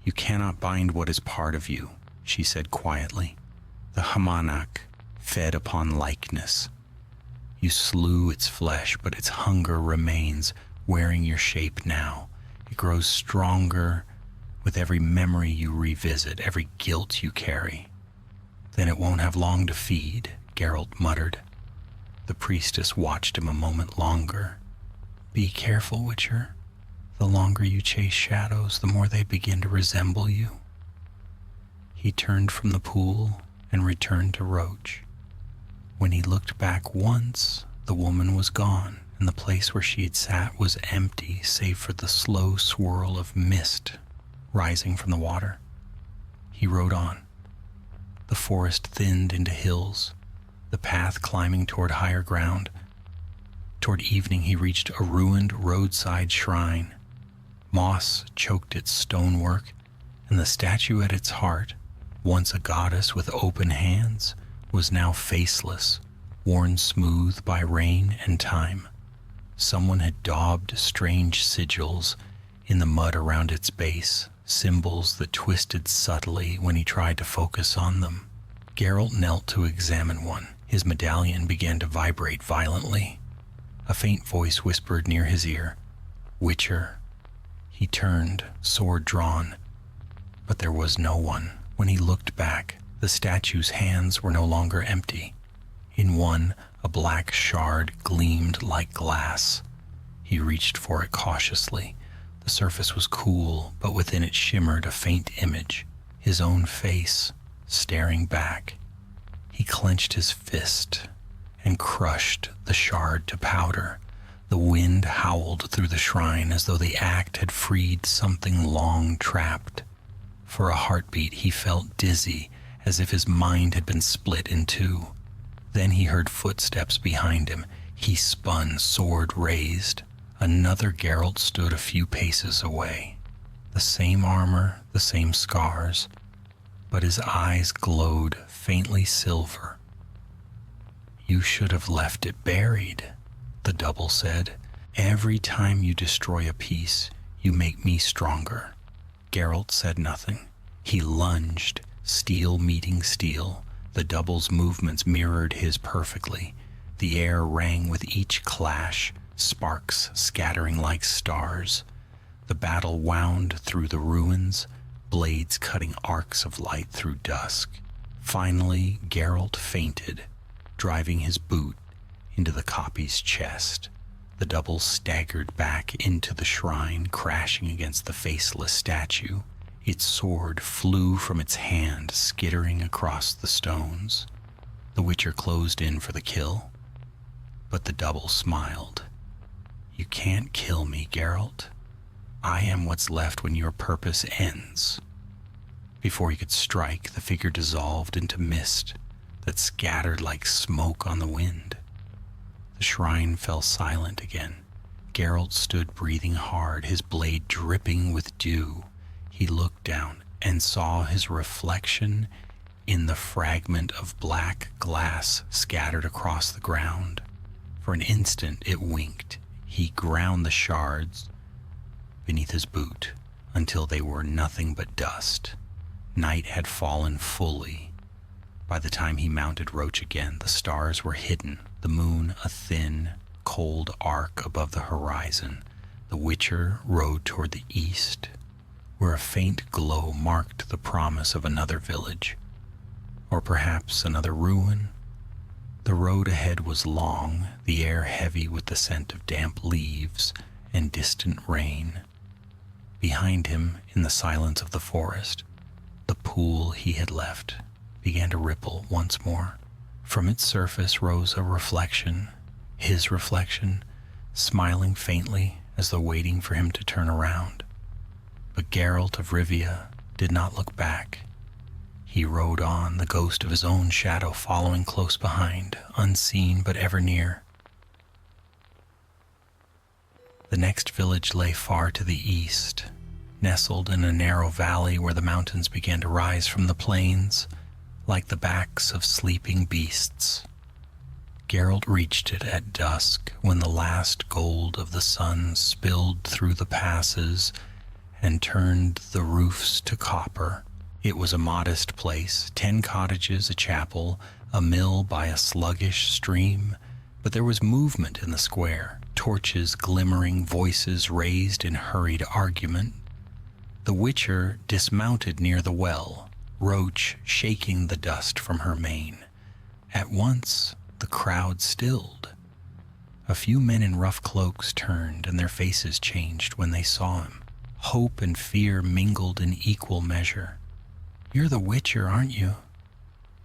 S2: "You cannot bind what is part of you," she said quietly. "The Hamanach fed upon likeness. You slew its flesh, but its hunger remains, wearing your shape now. It grows stronger with every memory you revisit, every guilt you carry." "Then it won't have long to feed," Geralt muttered. The priestess watched him a moment longer. "Be careful, Witcher. The longer you chase shadows, the more they begin to resemble you." He turned from the pool and returned to Roach. When he looked back once, the woman was gone, and the place where she had sat was empty save for the slow swirl of mist rising from the water. He rode on. The forest thinned into hills, the path climbing toward higher ground. Toward evening he reached a ruined roadside shrine. Moss choked its stonework, and the statue at its heart, once a goddess with open hands, was now faceless, worn smooth by rain and time. Someone had daubed strange sigils in the mud around its base, symbols that twisted subtly when he tried to focus on them. Geralt knelt to examine one. His medallion began to vibrate violently. A faint voice whispered near his ear, "Witcher." He turned, sword drawn, but there was no one. When he looked back, the statue's hands were no longer empty. In one, a black shard gleamed like glass. He reached for it cautiously. The surface was cool, but within it shimmered a faint image, his own face, staring back. He clenched his fist and crushed the shard to powder. The wind howled through the shrine as though the act had freed something long trapped. For a heartbeat he felt dizzy, as if his mind had been split in two. Then he heard footsteps behind him. He spun, sword raised. Another Geralt stood a few paces away. The same armor, the same scars, but his eyes glowed faintly silver. "You should have left it buried," the double said. "Every time you destroy a piece, you make me stronger." Geralt said nothing. He lunged, steel meeting steel. The double's movements mirrored his perfectly. The air rang with each clash, sparks scattering like stars. The battle wound through the ruins, blades cutting arcs of light through dusk. Finally, Geralt fainted, driving his boot into the copy's chest. The double staggered back into the shrine, crashing against the faceless statue. Its sword flew from its hand, skittering across the stones. The Witcher closed in for the kill, but the double smiled. "You can't kill me, Geralt.
S1: I am what's left when your purpose ends." Before he could strike, the figure dissolved into mist that scattered like smoke on the wind. The shrine fell silent again. Geralt stood breathing hard, his blade dripping with dew. He looked down and saw his reflection in the fragment of black glass scattered across the ground. For an instant it winked. He ground the shards beneath his boot until they were nothing but dust. Night had fallen fully. By the time he mounted Roach again, the stars were hidden, the moon a thin, cold arc above the horizon. The Witcher rode toward the east, where a faint glow marked the promise of another village, or perhaps another ruin. The road ahead was long, the air heavy with the scent of damp leaves and distant rain. Behind him, in the silence of the forest, the pool he had left began to ripple once more. From its surface rose a reflection, his reflection, smiling faintly as though waiting for him to turn around. But Geralt of Rivia did not look back. He rode on, the ghost of his own shadow following close behind, unseen but ever near. The next village lay far to the east, nestled in a narrow valley where the mountains began to rise from the plains, like the backs of sleeping beasts. Geralt reached it at dusk, when the last gold of the sun spilled through the passes and turned the roofs to copper. It was a modest place, 10 cottages, a chapel, a mill by a sluggish stream, but there was movement in the square, torches glimmering, voices raised in hurried argument. The Witcher dismounted near the well, Roach shaking the dust from her mane. At once, the crowd stilled. A few men in rough cloaks turned, and their faces changed when they saw him. Hope and fear mingled in equal measure. "You're the Witcher, aren't you?"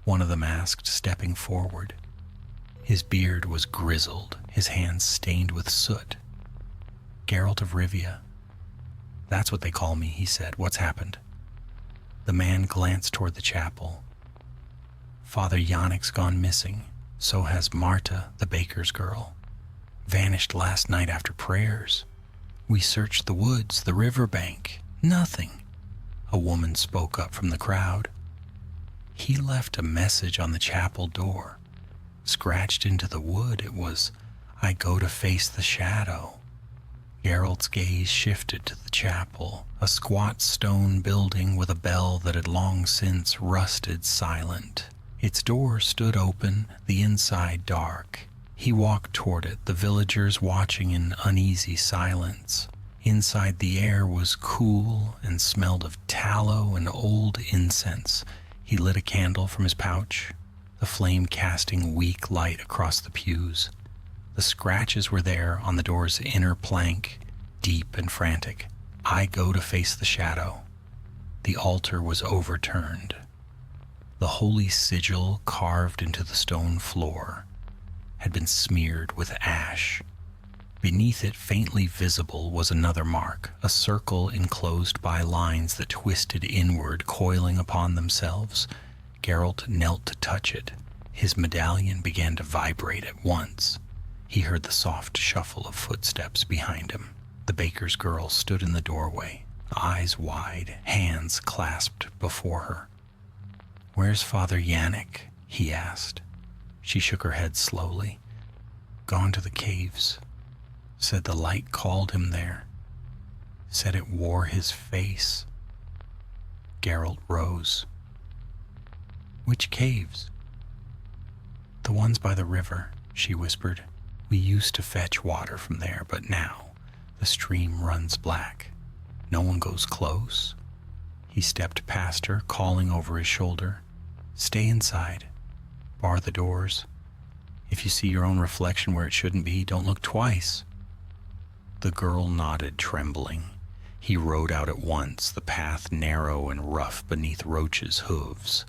S1: one of them asked, stepping forward. His beard was grizzled, his hands stained with soot. "Geralt of Rivia." "That's what they call me," he said. "What's happened?" The man glanced toward the chapel. "Father Yannick's gone missing. So has Marta, the baker's girl. Vanished last night after prayers. We searched the woods, the riverbank. Nothing." A woman spoke up from the crowd. "He left a message on the chapel door. Scratched into the wood, it was, 'I go to face the shadow.'" Geralt's gaze shifted to the chapel, a squat stone building with a bell that had long since rusted silent. Its door stood open, the inside dark. He walked toward it, the villagers watching in uneasy silence. Inside, the air was cool and smelled of tallow and old incense. He lit a candle from his pouch, the flame casting weak light across the pews. The scratches were there on the door's inner plank, deep and frantic. "I go to face the shadow." The altar was overturned. The holy sigil carved into the stone floor had been smeared with ash. Beneath it, faintly visible, was another mark, a circle enclosed by lines that twisted inward, coiling upon themselves. Geralt knelt to touch it. His medallion began to vibrate at once. He heard the soft shuffle of footsteps behind him. The baker's girl stood in the doorway, eyes wide, hands clasped before her. "Where's Father Yannick?" he asked. She shook her head slowly. "Gone to the caves. Said the light called him there. Said it wore his face." Geralt rose. "Which caves?" "The ones by the river," she whispered. "We used to fetch water from there, but now the stream runs black. No one goes close." He stepped past her, calling over his shoulder, "Stay inside. Bar the doors. If you see your own reflection where it shouldn't be, don't look twice." The girl nodded, trembling. He rode out at once, the path narrow and rough beneath Roach's hooves.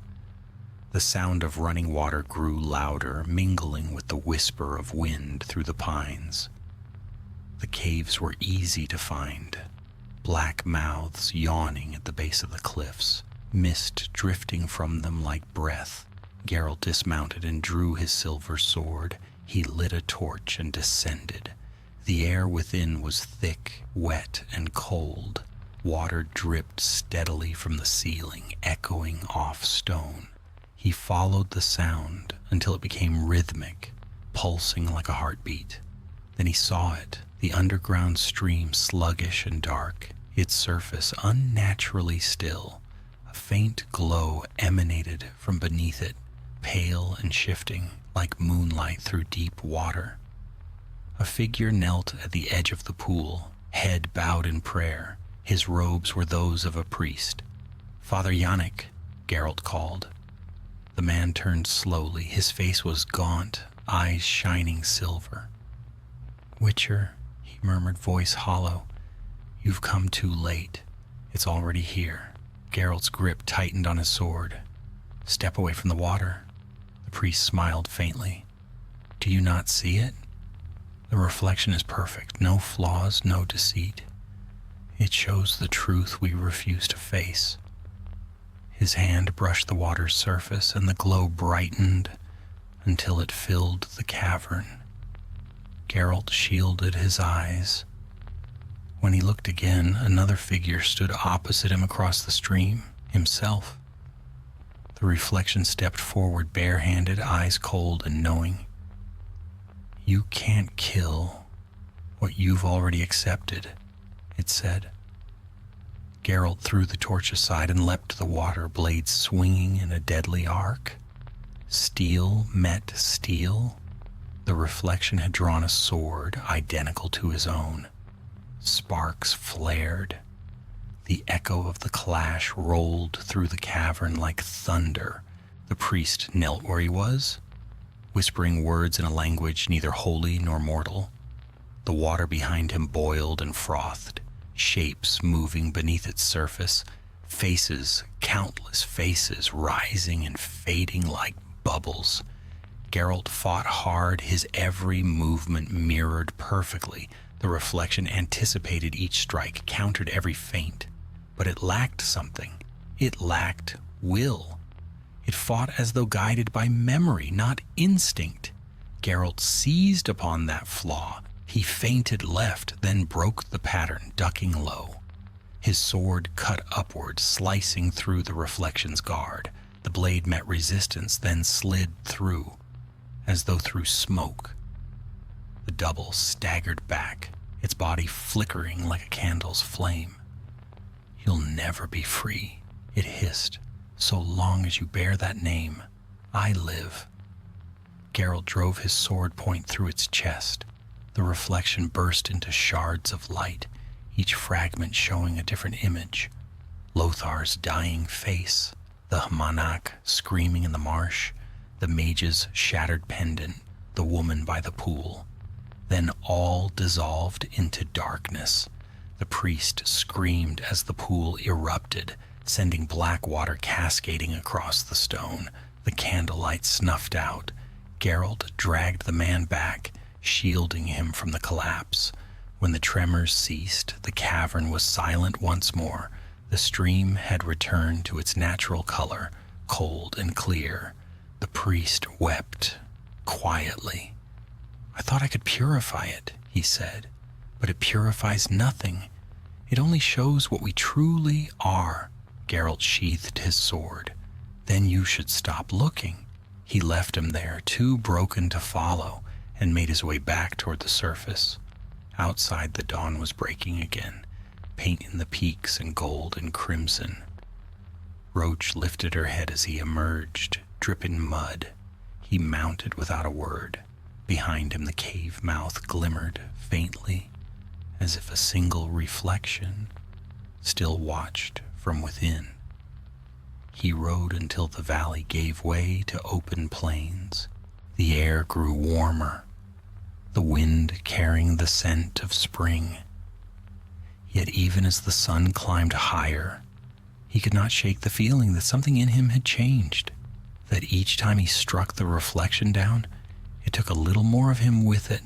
S1: The sound of running water grew louder, mingling with the whisper of wind through the pines. The caves were easy to find,
S2: black mouths yawning at the base of the cliffs, mist drifting from them like breath. Geralt dismounted and drew his silver sword. He lit a torch and descended. The air within was thick, wet, and cold. Water dripped steadily from the ceiling, echoing off stone. He followed the sound until it became rhythmic, pulsing like a heartbeat. Then he saw it, the underground stream, sluggish and dark, its surface unnaturally still. A faint glow emanated from beneath it, pale and shifting like moonlight through deep water. A figure knelt at the edge of the pool, head bowed in prayer. His robes were those of a priest. "Father Yannick," Geralt called. The man turned slowly. His face was gaunt, eyes shining silver. "Witcher," he murmured, voice hollow, "you've come too late. It's already here." Geralt's grip tightened on his sword. "Step away from the water." The priest smiled faintly. "Do you not see it? The reflection is perfect, no flaws, no deceit. It shows the truth we refuse to face." His hand brushed the water's surface, and the glow brightened until it filled the cavern. Geralt shielded his eyes. When he looked again, another figure stood opposite him across the stream, himself. The reflection stepped forward, barehanded, eyes cold and knowing. "You can't kill what you've already accepted," it said. Geralt threw the torch aside and leapt to the water, blades swinging in a deadly arc. Steel met steel. The reflection had drawn a sword identical to his own. Sparks flared. The echo of the clash rolled through the cavern like thunder. The priest knelt where he was, whispering words in a language neither holy nor mortal. The water behind him boiled and frothed, shapes moving beneath its surface, faces, countless faces, rising and fading like bubbles. Geralt fought hard, his every movement mirrored perfectly. The reflection anticipated each strike, countered every feint. But it lacked something. It lacked will. It fought as though guided by memory, not instinct. Geralt seized upon that flaw. He feinted left, then broke the pattern, ducking low. His sword cut upward, slicing through the reflection's guard. The blade met resistance, then slid through, as though through smoke. The double staggered back, its body flickering like a candle's flame. "You'll never be free," it hissed. "So long as you bear that name, I live." Geralt drove his sword point through its chest. The reflection burst into shards of light, each fragment showing a different image. Lothar's dying face, the Hmanak screaming in the marsh, the mage's shattered pendant, the woman by the pool. Then all dissolved into darkness. The priest screamed as the pool erupted, sending black water cascading across the stone. The candlelight snuffed out. Geralt dragged the man back, shielding him from the collapse. When the tremors ceased, the cavern was silent once more. The stream had returned to its natural color, cold and clear. The priest wept quietly. "I thought I could purify it," he said, "but it purifies nothing. It only shows what we truly are." Geralt sheathed his sword. "Then you should stop looking." He left him there, too broken to follow, and made his way back toward the surface. Outside, the dawn was breaking again, painting the peaks in gold and crimson. Roach lifted her head as he emerged, dripping mud. He mounted without a word. Behind him, the cave mouth glimmered faintly, as if a single reflection still watched from within. He rode until the valley gave way to open plains. The air grew warmer, the wind carrying the scent of spring. Yet even as the sun climbed higher, he could not shake the feeling that something in him had changed, that each time he struck the reflection down, it took a little more of him with it.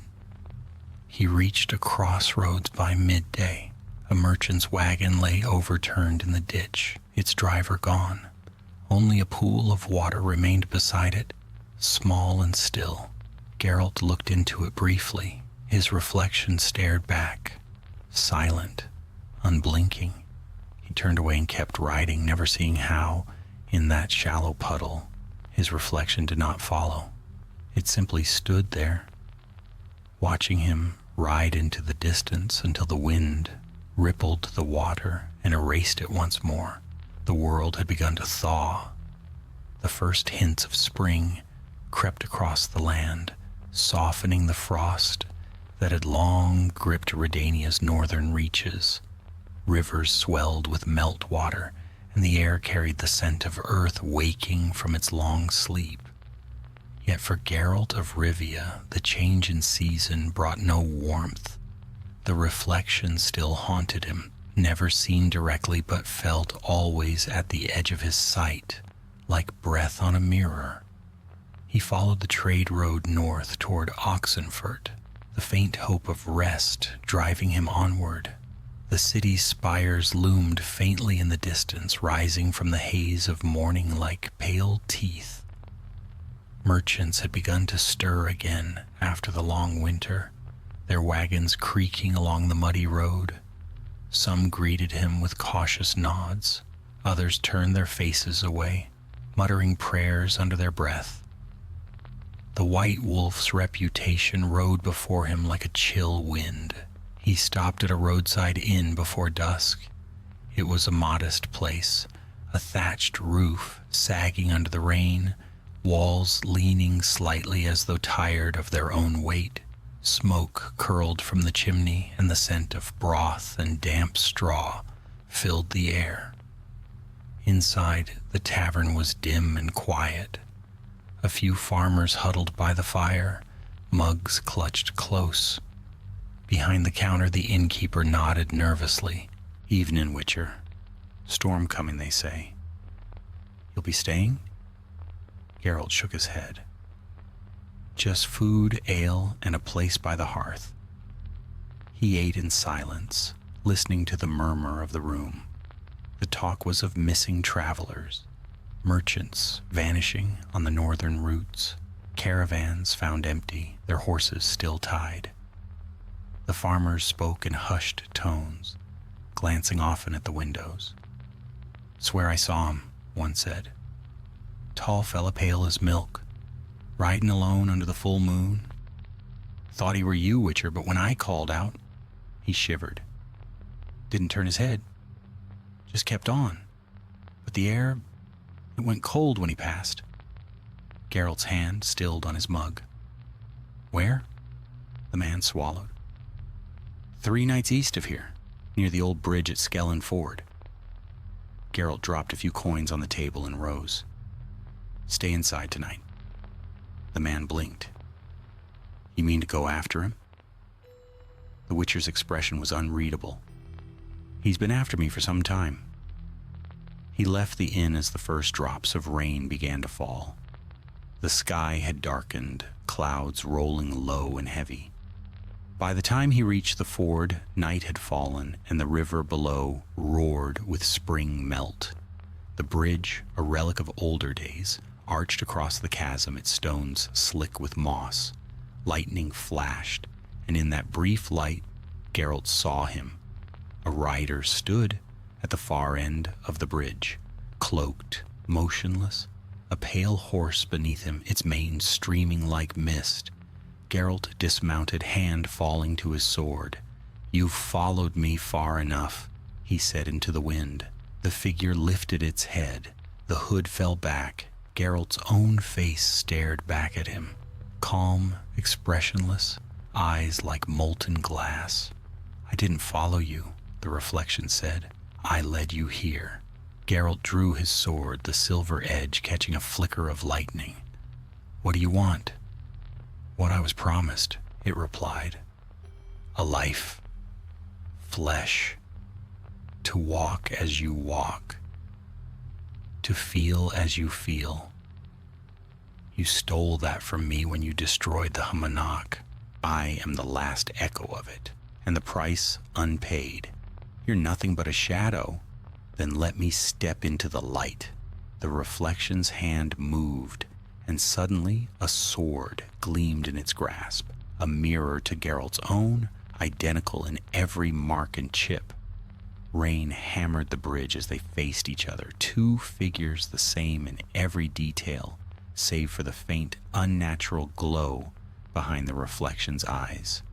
S2: He reached a crossroads by midday,
S1: The merchant's wagon lay overturned in the ditch, its driver gone. Only a pool of water remained beside it, small and still. Geralt looked into it briefly. His reflection stared back, silent, unblinking. He turned away and kept riding, never seeing how, in that shallow puddle, his reflection did not follow. It simply stood there, watching him ride into the distance until the wind rippled the water and erased it once more. The world had begun to thaw. The first hints of spring crept across the land, softening the frost that had long gripped Redania's northern reaches. Rivers swelled with melt water, and the air carried the scent of earth waking from its long sleep. Yet for Geralt of Rivia, the change in season brought no warmth. The reflection still haunted him, never seen directly but felt always at the edge of his sight, like breath on a mirror. He followed the trade road north toward Oxenfurt, the faint hope of rest driving him onward. The city's spires loomed faintly in the distance, rising from the haze of morning like pale teeth. Merchants had begun to stir again after the long winter, their wagons creaking along the muddy road. Some greeted him with cautious nods, others turned their faces away, muttering prayers under their breath. The White Wolf's reputation rode before him like a chill wind. He stopped at a roadside inn before dusk. It was a modest place, a thatched roof sagging under the rain, walls leaning slightly as though tired of their own weight. Smoke curled from the chimney, and the scent of broth and damp straw filled the air. Inside, the tavern was dim and quiet. A few farmers huddled by the fire, mugs clutched close. Behind the counter, the innkeeper nodded nervously.
S2: "Evening, Witcher. Storm coming, they say. You'll be staying?" Geralt shook his head. "Just food, ale, and a place by the hearth." He ate in silence, listening to the murmur of the room. The talk was of missing travelers, merchants vanishing on the northern routes, caravans found empty, their horses still tied. The farmers spoke in hushed tones, glancing often at the windows. "Swear I saw him," one said. "Tall fella, pale as milk, riding alone under the full moon. Thought he were you, Witcher, but when I called out," he shivered. "Didn't turn his head, just kept on. But the air, it went cold when he passed." Geralt's hand stilled on his mug. "Where?" The man swallowed. 3 nights east of here, near the old bridge at Skellen Ford." Geralt dropped a few coins on the table and rose. "Stay inside tonight." The man blinked. "You mean to go after him?" The Witcher's expression was unreadable. "He's been after me for some time." He left the inn as the first drops of rain began to fall. The sky had darkened, clouds rolling low and heavy. By the time he reached the ford, night had fallen, and the river below roared with spring melt. The bridge, a relic of older days, arched across the chasm, its stones slick with moss. Lightning flashed, and in that brief light, Geralt saw him. A rider stood at the far end of the bridge, cloaked, motionless, a pale horse beneath him, its mane streaming like mist. Geralt dismounted, hand falling to his sword. "You've followed me far enough," he said into the wind. The figure lifted its head. The hood fell back. Geralt's own face stared back at him, calm, expressionless, eyes like molten glass. "I didn't follow you," the reflection said. "I led you here." Geralt drew his sword, the silver edge catching a flicker of lightning. "What do you want?" "What I was promised," it replied. "A life, flesh, to walk as you walk, to feel as you feel. You stole that from me when you destroyed the Hamanok. I am the last echo of it, and the price unpaid. You're nothing but a shadow. Then let me step into the light. The reflection's hand moved, and suddenly a sword gleamed in its grasp, a mirror to Geralt's own, identical in every mark and chip. Rain hammered the bridge as they faced each other, two figures the same in every detail, save for the faint, unnatural glow behind the reflection's eyes.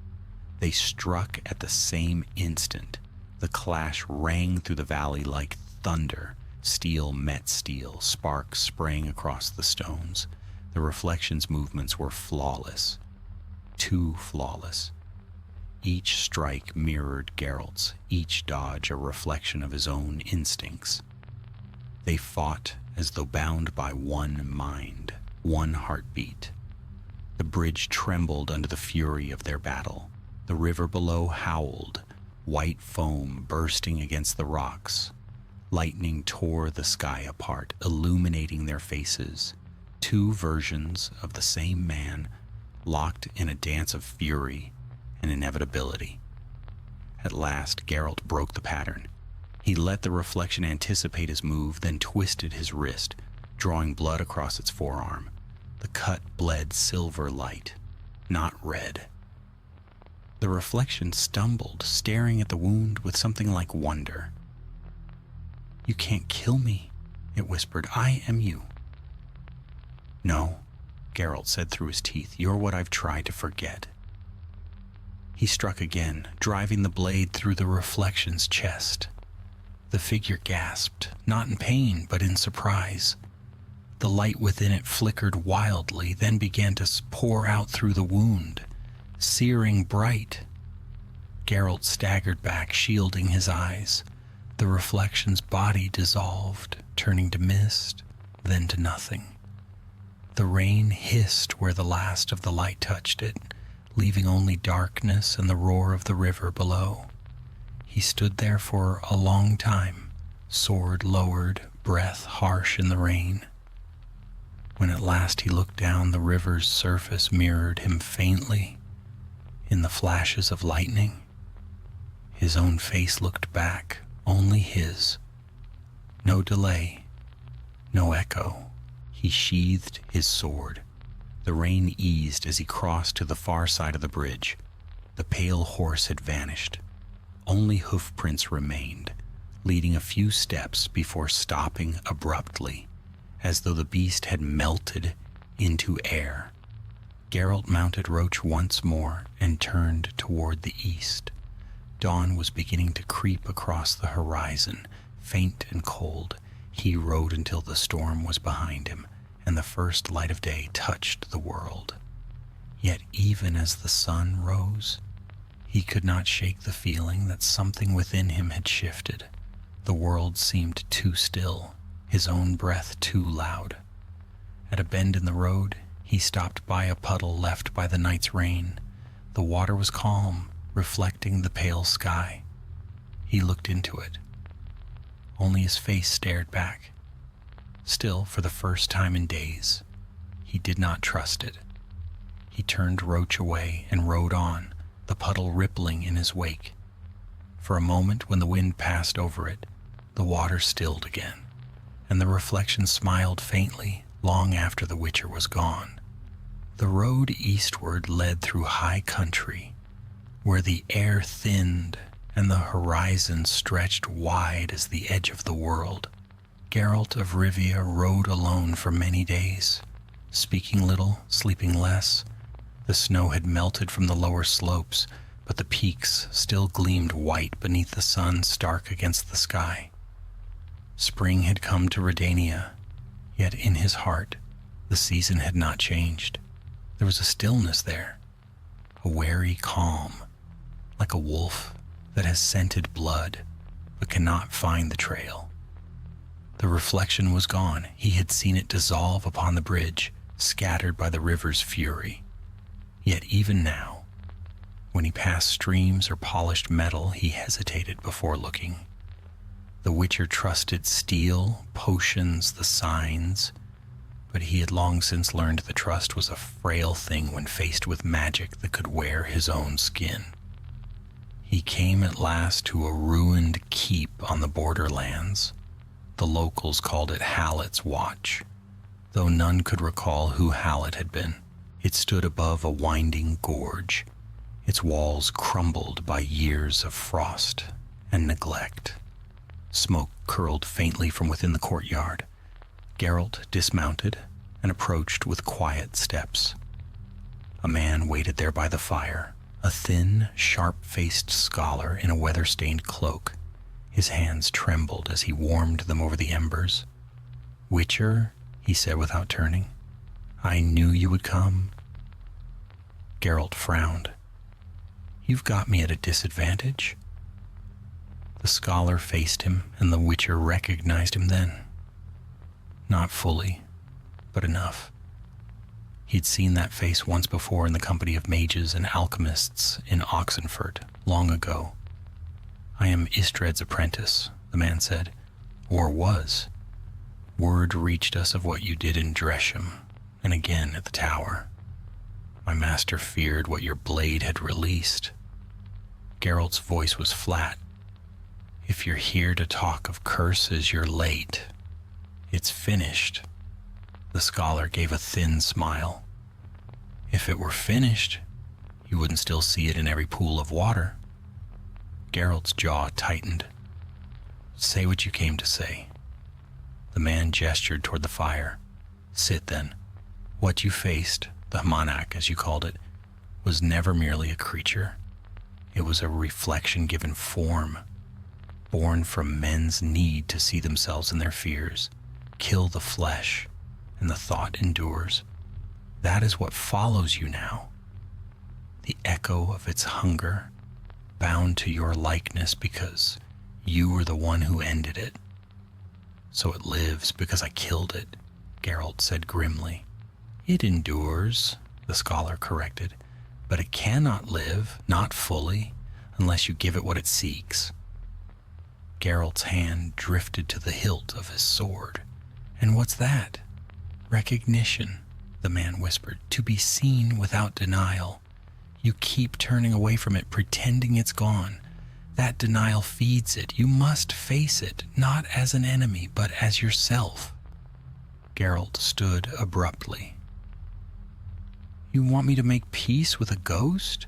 S2: They struck at the same instant. The clash rang through the valley like thunder. Steel met steel, sparks sprang across the stones. The reflection's movements were flawless, too flawless. Each strike mirrored Geralt's, each dodge a reflection of his own instincts. They fought as though bound by one mind, one heartbeat. The bridge trembled under the fury of their battle. The river below howled, white foam bursting against the rocks. Lightning tore the sky apart, illuminating their faces. Two versions of the same man, locked in a dance of fury and inevitability. At last, Geralt broke the pattern. He let the reflection anticipate his move, then twisted his wrist, drawing blood across its forearm. The cut bled silver light, not red. The reflection stumbled, staring at the wound with something like wonder. "You can't kill me," it whispered. "I am you." "No," Geralt said through his teeth. "You're what I've tried to forget." He struck again, driving the blade through the reflection's chest. The figure gasped, not in pain, but in surprise. The light within it flickered wildly, then began to pour out through the wound, searing bright. Geralt staggered back, shielding his eyes. The reflection's body dissolved, turning to mist, then to nothing. The rain hissed where the last of the light touched it, leaving only darkness and the roar of the river below. He stood there for a long time, sword lowered, breath harsh in the rain. When at last he looked down, the river's surface mirrored him faintly in the flashes of lightning. His own face looked back, only his. No delay, no echo. He sheathed his sword. The rain eased as he crossed to the far side of the bridge. The pale horse had vanished. Only hoofprints remained, leading a few steps before stopping abruptly, as though the beast had melted into air. Geralt mounted Roach once more and turned toward the east. Dawn was beginning to creep across the horizon, faint and cold. He rode until the storm was behind him, and the first light of day touched the world. Yet even as the sun rose, he could not shake the feeling that something within him had shifted. The world seemed too still, his own breath too loud. At a bend in the road, he stopped by a puddle left by the night's rain. The water was calm, reflecting the pale sky. He looked into it. Only his face stared back. Still, for the first time in days, he did not trust it. He turned Roach away and rode on, the puddle rippling in his wake. For a moment, when the wind passed over it, the water stilled again, and the reflection smiled faintly long after the Witcher was gone. The road eastward led through high country, where the air thinned and the horizon stretched wide as the edge of the world. Geralt of Rivia rode alone for many days, speaking little, sleeping less. The snow had melted from the lower slopes, but the peaks still gleamed white beneath the sun stark against the sky. Spring had come to Redania, yet in his heart the season had not changed. There was a stillness there, a wary calm, like a wolf that has scented blood but cannot find the trail. The reflection was gone. He had seen it dissolve upon the bridge, scattered by the river's fury. Yet even now, when he passed streams or polished metal, he hesitated before looking. The Witcher trusted steel, potions, the signs, but he had long since learned that trust was a frail thing when faced with magic that could wear his own skin.
S1: He came at last to a ruined keep on the borderlands. The locals called it Hallett's Watch, though none could recall who Hallett had been. It stood above a winding gorge, its walls crumbled by years of frost and neglect. Smoke curled faintly from within the courtyard. Geralt dismounted and approached with quiet steps. A man waited there by the fire, a thin, sharp-faced scholar in a weather-stained cloak. His hands trembled as he warmed them over the embers. "Witcher," he said without turning, "I knew you would come." Geralt frowned. "You've got me at a disadvantage." The scholar faced him, and the Witcher recognized him then. Not fully, but enough. He'd seen that face once before in the company of mages and alchemists in Oxenfurt, long ago. "I am Istred's apprentice," the man said, "or was. Word reached us of what you did in Dresham, and again at the tower. My master feared what your blade had released." Geralt's voice was flat. "If you're here to talk of curses, you're late. It's finished." The scholar gave a thin smile. "If it were finished, you wouldn't still see it in every pool of water." Geralt's jaw tightened. "Say what you came to say." The man gestured toward the fire. "Sit then. What you faced, the monarch as you called it, was never merely a creature. It was a reflection given form, born from men's need to see themselves in their fears, kill the flesh, and the thought endures. That is what follows you now. The echo of its hunger, bound to your likeness because you were the one who ended it. So it lives because I killed it," Geralt said grimly. "It endures," the scholar corrected, "but it cannot live, not fully, unless you give it what it seeks." Geralt's hand drifted to the hilt of his sword. "And what's that?" "Recognition," the man whispered, "to be seen without denial. You keep turning away from it, pretending it's gone. That denial feeds it. You must face it, not as an enemy, but as yourself." Geralt stood abruptly. "You want me to make peace with a ghost?"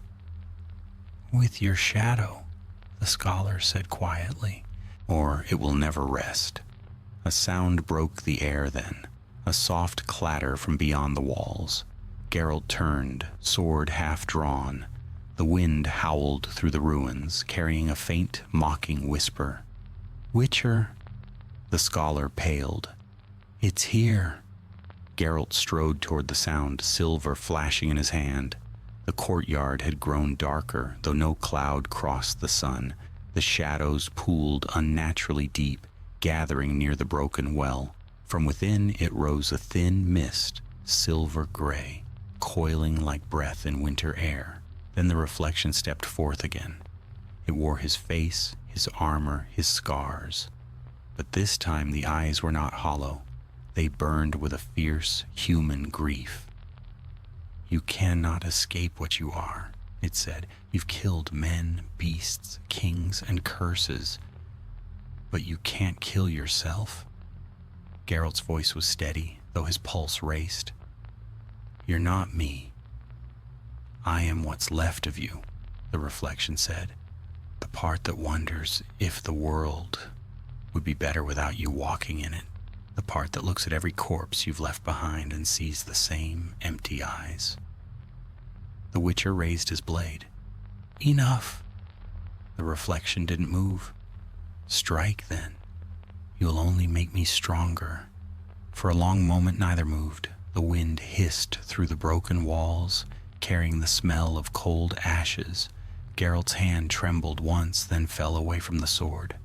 S1: "With your shadow," the scholar said quietly. "Or it will never rest." A sound broke the air then, a soft clatter from beyond the walls. Geralt turned, sword half drawn. The wind howled through the ruins, carrying a faint, mocking whisper. "Witcher." The scholar paled. "It's here." Geralt strode toward the sound, silver flashing in his hand. The courtyard had grown darker, though no cloud crossed the sun. The shadows pooled unnaturally deep, gathering near the broken well. From within it rose a thin mist, silver gray, coiling like breath in winter air. Then the reflection stepped forth again. It wore his face, his armor, his scars. But this time the eyes were not hollow. They burned with a fierce, human grief. "You cannot escape what you are," it said. "You've killed men, beasts, kings, and curses. But you can't kill yourself." Geralt's voice was steady, though his pulse raced. "You're not me. I am what's left of you," the reflection said. "The part that wonders if the world would be better without you walking in it. The part that looks at every corpse you've left behind and sees the same empty eyes." The Witcher raised his blade. "Enough." The reflection didn't move. "Strike then. You'll only make me stronger." For a long moment neither moved. The wind hissed through the broken walls, carrying the smell of cold ashes. Geralt's hand trembled once, then fell away from the sword.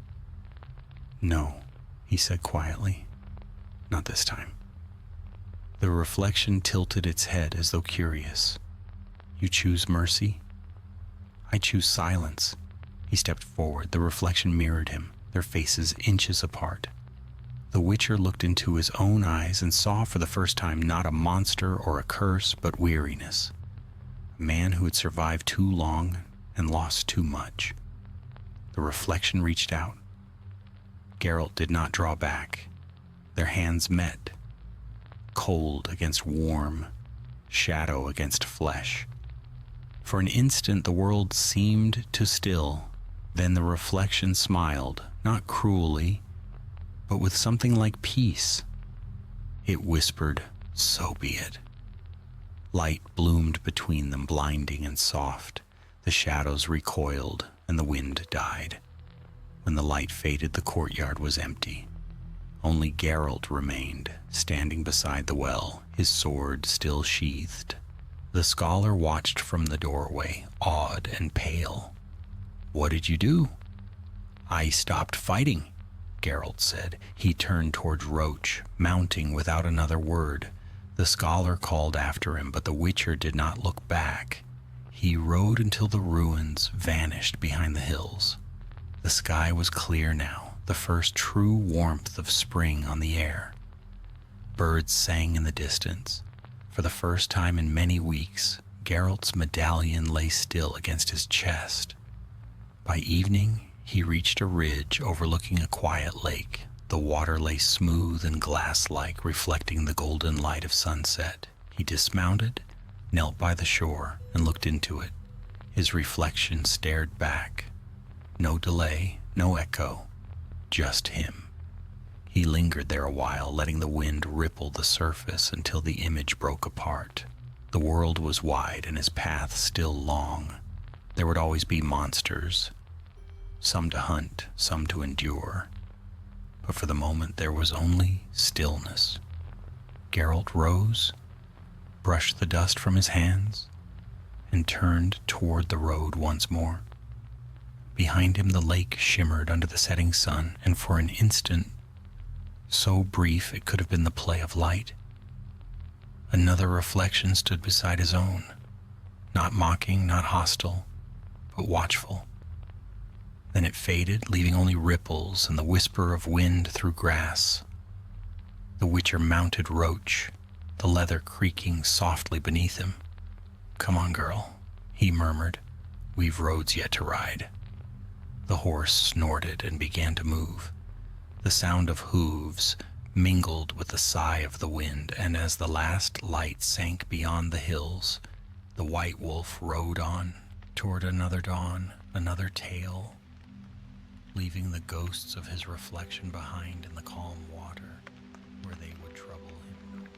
S1: "No," he said quietly. "Not this time." The reflection tilted its head as though curious. "You choose mercy?" "I choose silence." He stepped forward. The reflection mirrored him, their faces inches apart. The Witcher looked into his own eyes and saw for the first time not a monster or a curse, but weariness. A man who had survived too long and lost too much.
S2: The reflection reached out. Geralt did not draw back. Their hands met, cold against warm, shadow against flesh. For an instant the world seemed to still. Then the reflection smiled, not cruelly, but with something like peace. It whispered, "So be it." Light bloomed between them, blinding and soft. The shadows recoiled, and the wind died. When the light faded, the courtyard was empty. Only Geralt remained, standing beside the well, his sword still sheathed. The scholar watched from the doorway, awed and pale. "What did you do?" "I stopped fighting," Geralt said. He turned towards Roach, mounting without another word. The scholar called after him, but the Witcher did not look back. He rode until the ruins vanished behind the hills. The sky was clear now, the first true warmth of spring on the air. Birds sang in the distance. For the first time in many weeks, Geralt's medallion lay still against his chest. By evening, he reached a ridge overlooking a quiet lake. The water lay smooth and glass-like, reflecting the golden light of sunset. He dismounted, knelt by the shore, and looked into it. His reflection stared back. No delay, no echo, just him. He lingered there a while, letting the wind ripple the surface until the image broke apart. The world was wide and his path still long. There would always be monsters, some to hunt, some to endure. But for the moment there was only stillness. Geralt rose, brushed the dust from his hands, and turned toward the road once more. Behind him the lake shimmered under the setting sun, and for an instant, so brief it could have been the play of light, another reflection stood beside his own, not mocking, not hostile, but watchful. Then it faded, leaving only ripples and the whisper of wind through grass. The Witcher mounted Roach, the leather creaking softly beneath him. "Come on, girl," he murmured. "We've roads yet to ride." The horse snorted and began to move. The sound of hooves mingled with the sigh of the wind, and as the last light sank beyond the hills, the white wolf rode on toward another dawn, another tale, leaving the ghosts of his reflection behind in the calm water where they would trouble him no more.